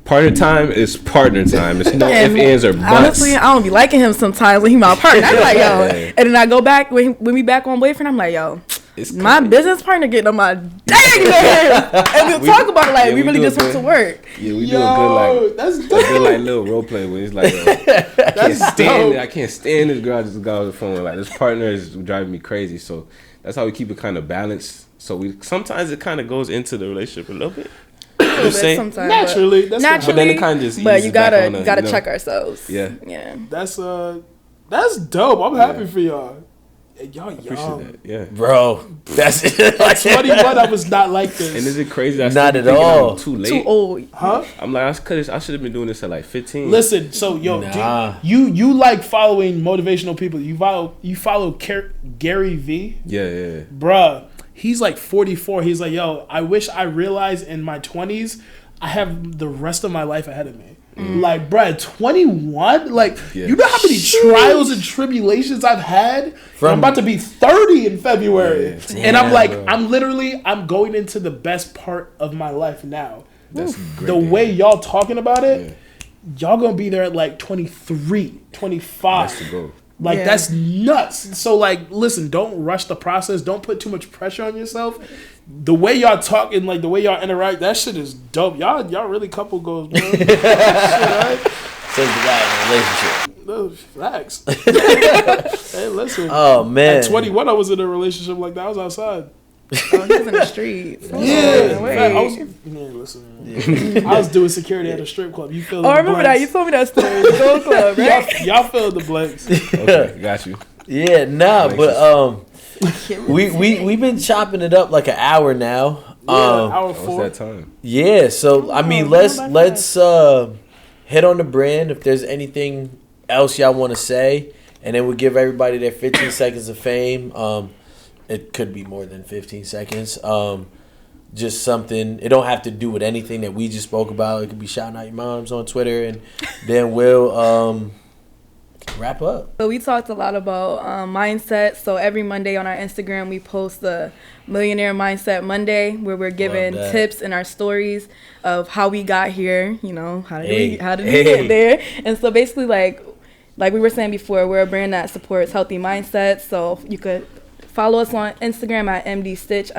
[SPEAKER 4] Partner time is partner time. It's no ifs, ands, or buts.
[SPEAKER 3] Honestly, I don't be liking him sometimes when he my partner. I'm like, yo. And then I go back, when we back on boyfriend, I'm like, yo, my business partner getting on my dang nerves. And we'll talk about it like we really just went to work.
[SPEAKER 4] Yeah, we do a good little role play where it's like, I can't stand this girl. I just got on the phone. Like, this partner is driving me crazy. So that's how we keep it kind of balanced. So sometimes it kind of goes into the relationship a little bit.
[SPEAKER 3] Sometimes,
[SPEAKER 1] naturally,
[SPEAKER 3] but
[SPEAKER 4] then it kind of just.
[SPEAKER 3] But you gotta check ourselves.
[SPEAKER 4] Yeah.
[SPEAKER 1] That's dope. I'm happy for y'all. Y'all
[SPEAKER 4] appreciate that. Yeah,
[SPEAKER 2] bro. That's it.
[SPEAKER 1] Like 21, I was not like this.
[SPEAKER 4] And is it crazy? That
[SPEAKER 2] not at all.
[SPEAKER 4] I'm too late.
[SPEAKER 3] Too old.
[SPEAKER 1] Huh?
[SPEAKER 4] I'm like, I should have been doing this at like 15.
[SPEAKER 1] Listen, so you like following motivational people. You follow Gary V.
[SPEAKER 4] Yeah.
[SPEAKER 1] Bruh, he's like 44. He's like, yo, I wish I realized in my 20s I have the rest of my life ahead of me. Like, bruh, 21? Like,
[SPEAKER 4] Yeah.
[SPEAKER 1] you know how many trials and tribulations I've had? I'm about to be 30 in February.
[SPEAKER 4] Yeah.
[SPEAKER 1] And I'm
[SPEAKER 2] Damn,
[SPEAKER 1] like,
[SPEAKER 2] bro.
[SPEAKER 1] I'm going into the best part of my life now.
[SPEAKER 4] That's great.
[SPEAKER 1] The way y'all talking about it, y'all gonna be there at like 23, 25.
[SPEAKER 4] That's the goal.
[SPEAKER 1] Like,
[SPEAKER 3] Yeah.
[SPEAKER 1] that's nuts. So, like, listen, don't rush the process. Don't put too much pressure on yourself. The way y'all talk and, like, the way y'all interact, that shit is dope. Y'all really couple goals, bro. Shit, right?
[SPEAKER 2] Says the guy in a relationship.
[SPEAKER 1] Those facts. Hey, listen.
[SPEAKER 2] Oh, man.
[SPEAKER 1] At 21, I was in a relationship like that. I was outside.
[SPEAKER 3] Oh, he was in the streets.
[SPEAKER 1] Yeah.
[SPEAKER 3] Wait.
[SPEAKER 1] I was, listen. I was doing security at a strip club. You feel
[SPEAKER 3] Oh, I remember that. You told me that story. The Gold Club, right?
[SPEAKER 1] y'all fill the blanks.
[SPEAKER 4] Okay, got you.
[SPEAKER 2] Yeah, nah, but we've been chopping it up like an hour now.
[SPEAKER 1] Hour
[SPEAKER 4] What's
[SPEAKER 1] 4.
[SPEAKER 4] that time?
[SPEAKER 2] Yeah, so I mean, let's hit on the brand if there's anything else y'all want to say, and then we'll give everybody their 15 seconds of fame. It could be more than 15 seconds. Just something. It don't have to do with anything that we just spoke about. It could be shouting out your moms on Twitter, and then we'll wrap up.
[SPEAKER 3] So we talked a lot about mindset. So every Monday on our Instagram, we post the Millionaire Mindset Monday, where we're giving tips in our stories of how we got here. You know, how did we get there? And so basically, like we were saying before, we're a brand that supports healthy mindsets. So you could follow us on Instagram at mdstitch_,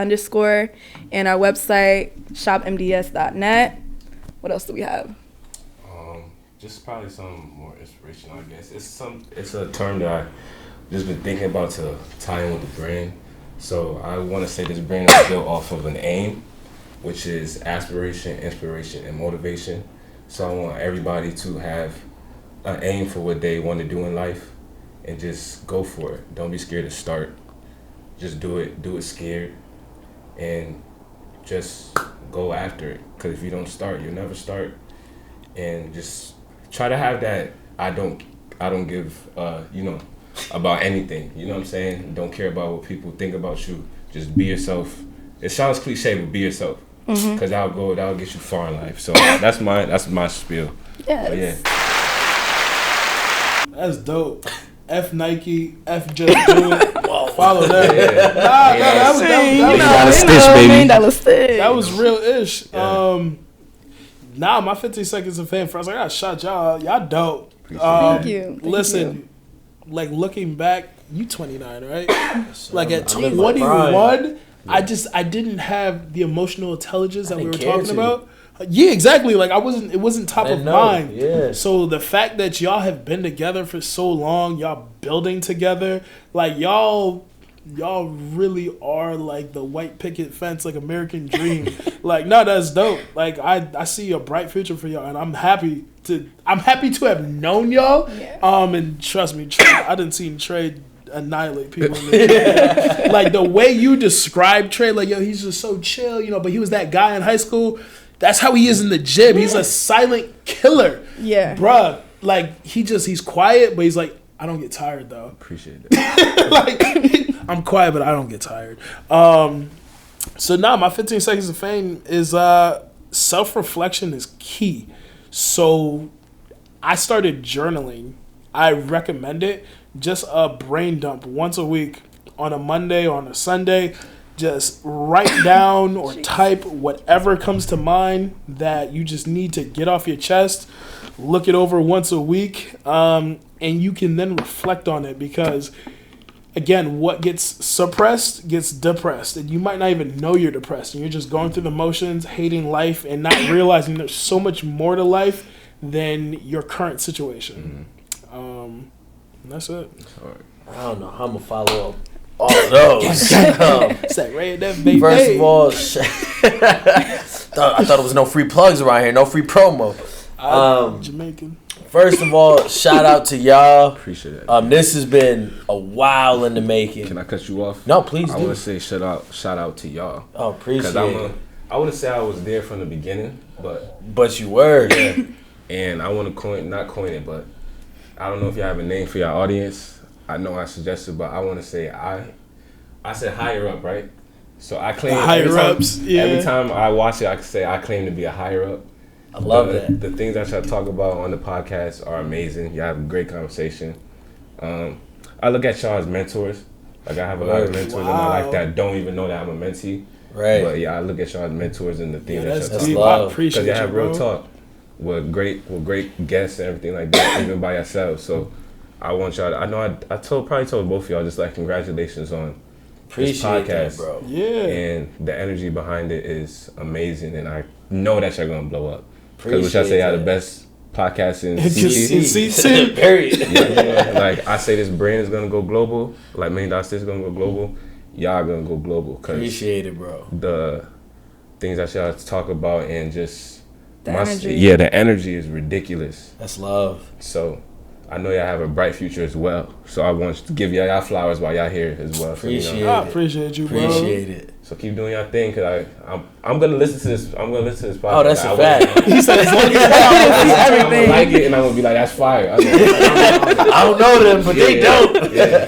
[SPEAKER 3] and our website shopmds.net. What else do we have?
[SPEAKER 4] Just probably some more inspiration, I guess. It's a term that I've just been thinking about to tie in with the brand. So I want to say this brand is built off of an aim, which is aspiration, inspiration, and motivation. So I want everybody to have an aim for what they want to do in life and just go for it. Don't be scared to start. Just do it scared, and just go after it. Because if you don't start, you'll never start. And just try to have that I don't give about anything. You know what I'm saying? Don't care about what people think about you. Just be yourself. It sounds cliche, but be yourself. Because that'll get you far in life. So that's my spiel.
[SPEAKER 3] Yes.
[SPEAKER 4] But yeah.
[SPEAKER 1] That's dope. F Nike, F just do it. Follow that. Yeah.
[SPEAKER 3] That
[SPEAKER 1] was real ish. Yeah. My 15 seconds of fame first. I got shot y'all dope.
[SPEAKER 3] Thank you.
[SPEAKER 1] Listen, like looking back, you 29, right? Like at 21, I didn't have the emotional intelligence that we were talking about. Yeah, exactly. Like it wasn't top of mind.
[SPEAKER 2] Yeah.
[SPEAKER 1] So the fact that y'all have been together for so long, y'all building together, like y'all really are like the white picket fence, like American Dream. Like, no, that's dope. Like I see a bright future for y'all, and I'm happy to have known y'all.
[SPEAKER 3] Yeah.
[SPEAKER 1] And trust me, I didn't see Trey annihilate people. Like the way you describe Trey, like, yo, he's just so chill, but he was that guy in high school. That's how he is in the gym. He's a silent killer.
[SPEAKER 3] Yeah.
[SPEAKER 1] Bruh, like he's quiet, but he's like, I don't get tired though.
[SPEAKER 4] Appreciate that.
[SPEAKER 1] Like, I'm quiet, but I don't get tired. So now my 15 seconds of fame is self-reflection is key. So I started journaling. I recommend it. Just a brain dump once a week on a Monday or on a Sunday. Just write down or type whatever comes to mind that you just need to get off your chest. Look it over once a week, and you can then reflect on it, because again, what gets suppressed gets depressed, and you might not even know you're depressed, and you're just going through the motions, hating life, and not realizing there's so much more to life than your current situation. And that's it.
[SPEAKER 2] I don't know how I'm gonna follow up all of those.
[SPEAKER 1] First
[SPEAKER 2] of all, I thought there was no free plugs around here, no free promo.
[SPEAKER 1] Jamaican.
[SPEAKER 2] First of all, shout out to y'all.
[SPEAKER 4] Appreciate it.
[SPEAKER 2] This has been a while in the making.
[SPEAKER 4] Can I cut you off?
[SPEAKER 2] No, please do.
[SPEAKER 4] I want to say shout out to y'all.
[SPEAKER 2] Oh, appreciate it.
[SPEAKER 4] I wouldn't say I was there from the beginning,
[SPEAKER 2] but you were.
[SPEAKER 4] Yeah. And I want to not coin it, but I don't know if y'all have a name for your audience. I know I suggested, but I want to say I said higher up, right? So I claim
[SPEAKER 1] higher ups.
[SPEAKER 4] Every time I watch it, I can say I claim to be a higher up.
[SPEAKER 2] I love that.
[SPEAKER 4] The things that y'all talk about on the podcast are amazing. Y'all have a great conversation. I look at y'all as mentors. Like I have a lot of mentors in my life that don't even know that I'm a mentee.
[SPEAKER 2] Right.
[SPEAKER 4] But yeah, I look at y'all as mentors and the things that y'all
[SPEAKER 2] that's
[SPEAKER 4] talk
[SPEAKER 2] love.
[SPEAKER 4] about.
[SPEAKER 1] I appreciate
[SPEAKER 4] Because y'all have
[SPEAKER 1] you,
[SPEAKER 4] real
[SPEAKER 1] bro.
[SPEAKER 4] talk with great guests and everything like that, even by yourselves. So I want y'all. I know I probably told both of y'all just like congratulations on this
[SPEAKER 2] Appreciate
[SPEAKER 4] podcast,
[SPEAKER 2] that, bro.
[SPEAKER 1] Yeah.
[SPEAKER 4] and the energy behind it is amazing, and I know that y'all gonna blow up. Because what y'all
[SPEAKER 2] Appreciate
[SPEAKER 4] say, y'all the
[SPEAKER 2] that.
[SPEAKER 4] best podcast in
[SPEAKER 1] It's just-
[SPEAKER 4] CT.
[SPEAKER 1] it's CT.
[SPEAKER 2] Period.
[SPEAKER 4] Yeah, like I say, this brand is gonna go global. Like $1 Million is gonna go global. Y'all gonna go global because
[SPEAKER 2] Appreciate it, bro.
[SPEAKER 4] the things that y'all talk about and just
[SPEAKER 3] The energy.
[SPEAKER 4] yeah, the energy is ridiculous.
[SPEAKER 2] That's love.
[SPEAKER 4] So I know y'all have a bright future as well. So I want to give y'all flowers while y'all here as well. So,
[SPEAKER 2] Appreciate
[SPEAKER 1] I appreciate you, bro.
[SPEAKER 2] Appreciate it.
[SPEAKER 4] So keep doing your thing, cause I'm gonna listen to this. I'm gonna listen to this podcast.
[SPEAKER 2] Oh, that's a
[SPEAKER 4] I
[SPEAKER 2] fact.
[SPEAKER 1] He said as long as
[SPEAKER 4] I'm gonna like it, and I'm gonna be like, that's fire.
[SPEAKER 2] I don't know them, but they don't.
[SPEAKER 4] Yeah.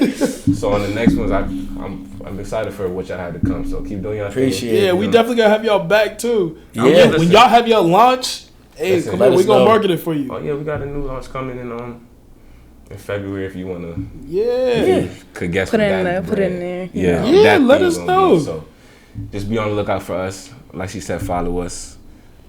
[SPEAKER 4] So on the next ones, I'm excited for what y'all had to come. So keep doing your thing.
[SPEAKER 2] Appreciate
[SPEAKER 1] Yeah, we definitely gotta have y'all back too.
[SPEAKER 2] Yeah.
[SPEAKER 1] When
[SPEAKER 4] Listen.
[SPEAKER 1] y'all have your launch, hey,
[SPEAKER 4] Listen,
[SPEAKER 1] come
[SPEAKER 2] let
[SPEAKER 1] on, we
[SPEAKER 2] us
[SPEAKER 1] gonna
[SPEAKER 2] know.
[SPEAKER 1] market it for you.
[SPEAKER 4] Oh yeah, we got a new launch coming in February if you wanna.
[SPEAKER 1] Yeah.
[SPEAKER 4] Could guess
[SPEAKER 3] Put
[SPEAKER 4] what
[SPEAKER 3] it in
[SPEAKER 4] that
[SPEAKER 3] there, put it in
[SPEAKER 4] brand-
[SPEAKER 3] there.
[SPEAKER 4] Yeah,
[SPEAKER 1] Yeah,
[SPEAKER 4] that
[SPEAKER 1] let
[SPEAKER 4] thing
[SPEAKER 1] us
[SPEAKER 4] gonna
[SPEAKER 1] know.
[SPEAKER 4] be. So just be on the lookout for us. Like she said, follow us.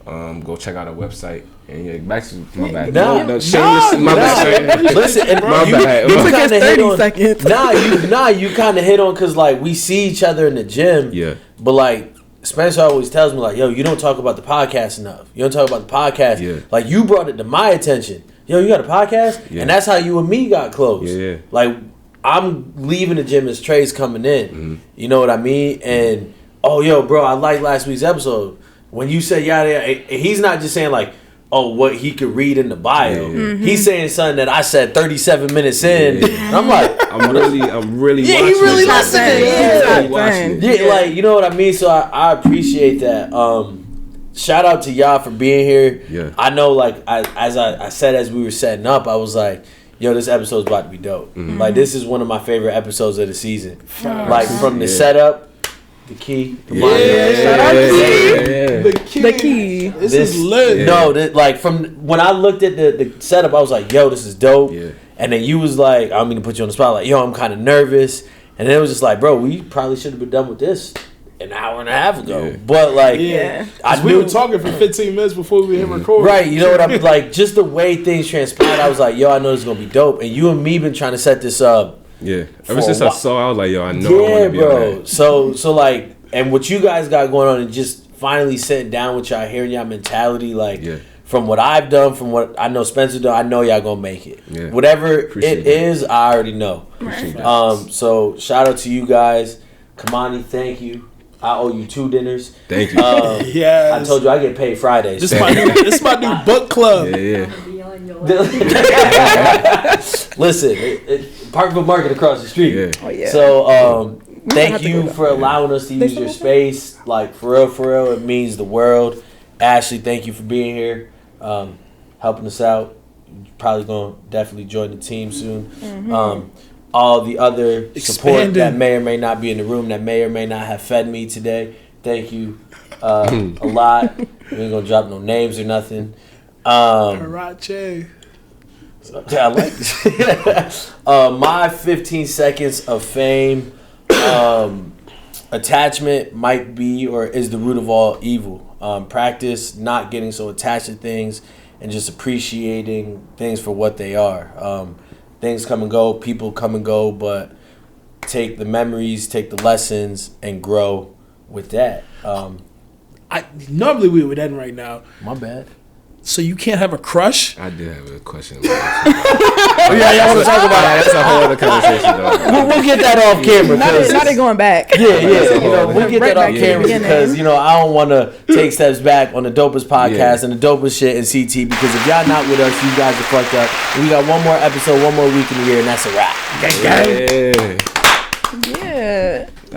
[SPEAKER 4] Go check out our website. And yeah, back to my bad.
[SPEAKER 2] No,
[SPEAKER 4] shameless. My bad.
[SPEAKER 2] Listen, and
[SPEAKER 4] My
[SPEAKER 2] you,
[SPEAKER 4] bad.
[SPEAKER 2] you
[SPEAKER 4] It took
[SPEAKER 3] us
[SPEAKER 2] kinda hit
[SPEAKER 3] 30
[SPEAKER 2] on.
[SPEAKER 3] seconds.
[SPEAKER 2] You kind of hit on because like we see each other in the gym.
[SPEAKER 4] Yeah.
[SPEAKER 2] But like Spencer always tells me like, yo, you don't talk about the podcast enough. You don't talk about the podcast.
[SPEAKER 4] Yeah.
[SPEAKER 2] Like you brought it to my attention. Yo, you got a podcast,
[SPEAKER 4] Yeah.
[SPEAKER 2] and that's how you and me got close.
[SPEAKER 4] Yeah.
[SPEAKER 2] Like I'm leaving the gym as Trey's coming in.
[SPEAKER 4] Mm-hmm.
[SPEAKER 2] You know what I mean? And oh, yo, bro, I like last week's episode when you said yada. He's not just saying like, oh, what he could read in the bio.
[SPEAKER 4] Yeah.
[SPEAKER 2] He's saying something that I said 37 minutes in.
[SPEAKER 4] Yeah.
[SPEAKER 2] And I'm like,
[SPEAKER 4] I'm really
[SPEAKER 3] Yeah,
[SPEAKER 4] watching
[SPEAKER 3] he really
[SPEAKER 4] it.
[SPEAKER 3] listening.
[SPEAKER 2] Yeah.
[SPEAKER 4] Really watching it.
[SPEAKER 2] yeah, like you know what I mean. So I appreciate that. Shout out to y'all for being here.
[SPEAKER 4] Yeah.
[SPEAKER 2] I know, like as I said as we were setting up, I was like, yo, this episode's about to be dope.
[SPEAKER 4] Mm-hmm.
[SPEAKER 2] Like this is one of my favorite episodes of the season.
[SPEAKER 1] Facts.
[SPEAKER 2] Like from the
[SPEAKER 4] Yeah.
[SPEAKER 2] setup, the key, the
[SPEAKER 4] Yeah.
[SPEAKER 2] mind.
[SPEAKER 3] Shout out to
[SPEAKER 4] Yeah.
[SPEAKER 1] The key. This is lit.
[SPEAKER 4] Yeah.
[SPEAKER 2] No, like from when I looked at the setup, I was like, yo, this is dope.
[SPEAKER 4] Yeah.
[SPEAKER 2] And then you was like, I'm gonna put you on the spot, like, yo, I'm kind of nervous. And then it was just like, bro, we probably should have been done with this an hour and a half ago.
[SPEAKER 4] Yeah.
[SPEAKER 2] But like,
[SPEAKER 1] Yeah.
[SPEAKER 2] I
[SPEAKER 1] We
[SPEAKER 2] knew
[SPEAKER 1] were talking for 15 minutes before we hit record.
[SPEAKER 2] right. You know what I'm like? Just the way things transpired, I was like, yo, I know this is gonna be dope. And you and me been trying to set this up.
[SPEAKER 4] Yeah.
[SPEAKER 2] For
[SPEAKER 4] Ever
[SPEAKER 2] a
[SPEAKER 4] since I
[SPEAKER 2] while.
[SPEAKER 4] saw, I was like, yo, I know I
[SPEAKER 2] Yeah,
[SPEAKER 4] want to be
[SPEAKER 2] bro.
[SPEAKER 4] on that.
[SPEAKER 2] So like, and what you guys got going on, and just finally sitting down with y'all, hearing y'all mentality, like.
[SPEAKER 4] Yeah.
[SPEAKER 2] From what I've done, from what I know Spencer done, I know y'all gonna make it.
[SPEAKER 4] Yeah.
[SPEAKER 2] Whatever
[SPEAKER 4] Appreciate
[SPEAKER 2] it
[SPEAKER 4] that.
[SPEAKER 2] is, I already know.
[SPEAKER 4] Appreciate that.
[SPEAKER 2] So shout out to you guys. Kamani, thank you. I owe you 2 dinners.
[SPEAKER 4] Thank you.
[SPEAKER 1] Yeah.
[SPEAKER 2] I told you I get paid Fridays.
[SPEAKER 1] This is my new book club.
[SPEAKER 4] Yeah, yeah.
[SPEAKER 5] Be on your
[SPEAKER 2] Listen, Parkville Market across the street.
[SPEAKER 4] Yeah.
[SPEAKER 3] Oh yeah.
[SPEAKER 2] So
[SPEAKER 3] have
[SPEAKER 2] thank
[SPEAKER 3] to
[SPEAKER 2] you
[SPEAKER 3] go
[SPEAKER 2] for allowing us to
[SPEAKER 3] They
[SPEAKER 2] use
[SPEAKER 3] still
[SPEAKER 2] your
[SPEAKER 3] open?
[SPEAKER 2] space. Like for real, it means the world. Ashley, thank you for being here, helping us out. You're probably gonna definitely join the team soon. All the other support
[SPEAKER 1] Expanding.
[SPEAKER 2] that may or may not be in the room, that may or may not have fed me today. Thank you a lot. We ain't gonna drop no names or nothing.
[SPEAKER 1] Karache.
[SPEAKER 2] Yeah, I like this. My 15 seconds of fame. Attachment might be or is the root of all evil. Practice not getting so attached to things and just appreciating things for what they are. Things come and go, people come and go, but take the memories, take the lessons, and grow with that.
[SPEAKER 1] Normally we would end right now.
[SPEAKER 2] My bad.
[SPEAKER 1] So you can't have a crush?
[SPEAKER 4] I did have a question.
[SPEAKER 2] Yeah, y'all want to talk about
[SPEAKER 4] That's a whole other conversation, though.
[SPEAKER 2] We'll get that off camera.
[SPEAKER 3] Not
[SPEAKER 2] 'cause-
[SPEAKER 3] it going back.
[SPEAKER 2] Yeah,
[SPEAKER 4] That's a
[SPEAKER 2] you
[SPEAKER 4] whole
[SPEAKER 2] know,
[SPEAKER 4] other-
[SPEAKER 2] we'll get
[SPEAKER 3] Right
[SPEAKER 2] that off
[SPEAKER 3] back to
[SPEAKER 2] camera
[SPEAKER 3] the beginning.
[SPEAKER 2] because, you know, I don't want to take steps back on the dopest podcast
[SPEAKER 4] Yeah.
[SPEAKER 2] and the dopest shit in CT because if y'all not with us, you guys are fucked up. And we got one more episode, one more week in the year, and that's a wrap.
[SPEAKER 4] Yeah.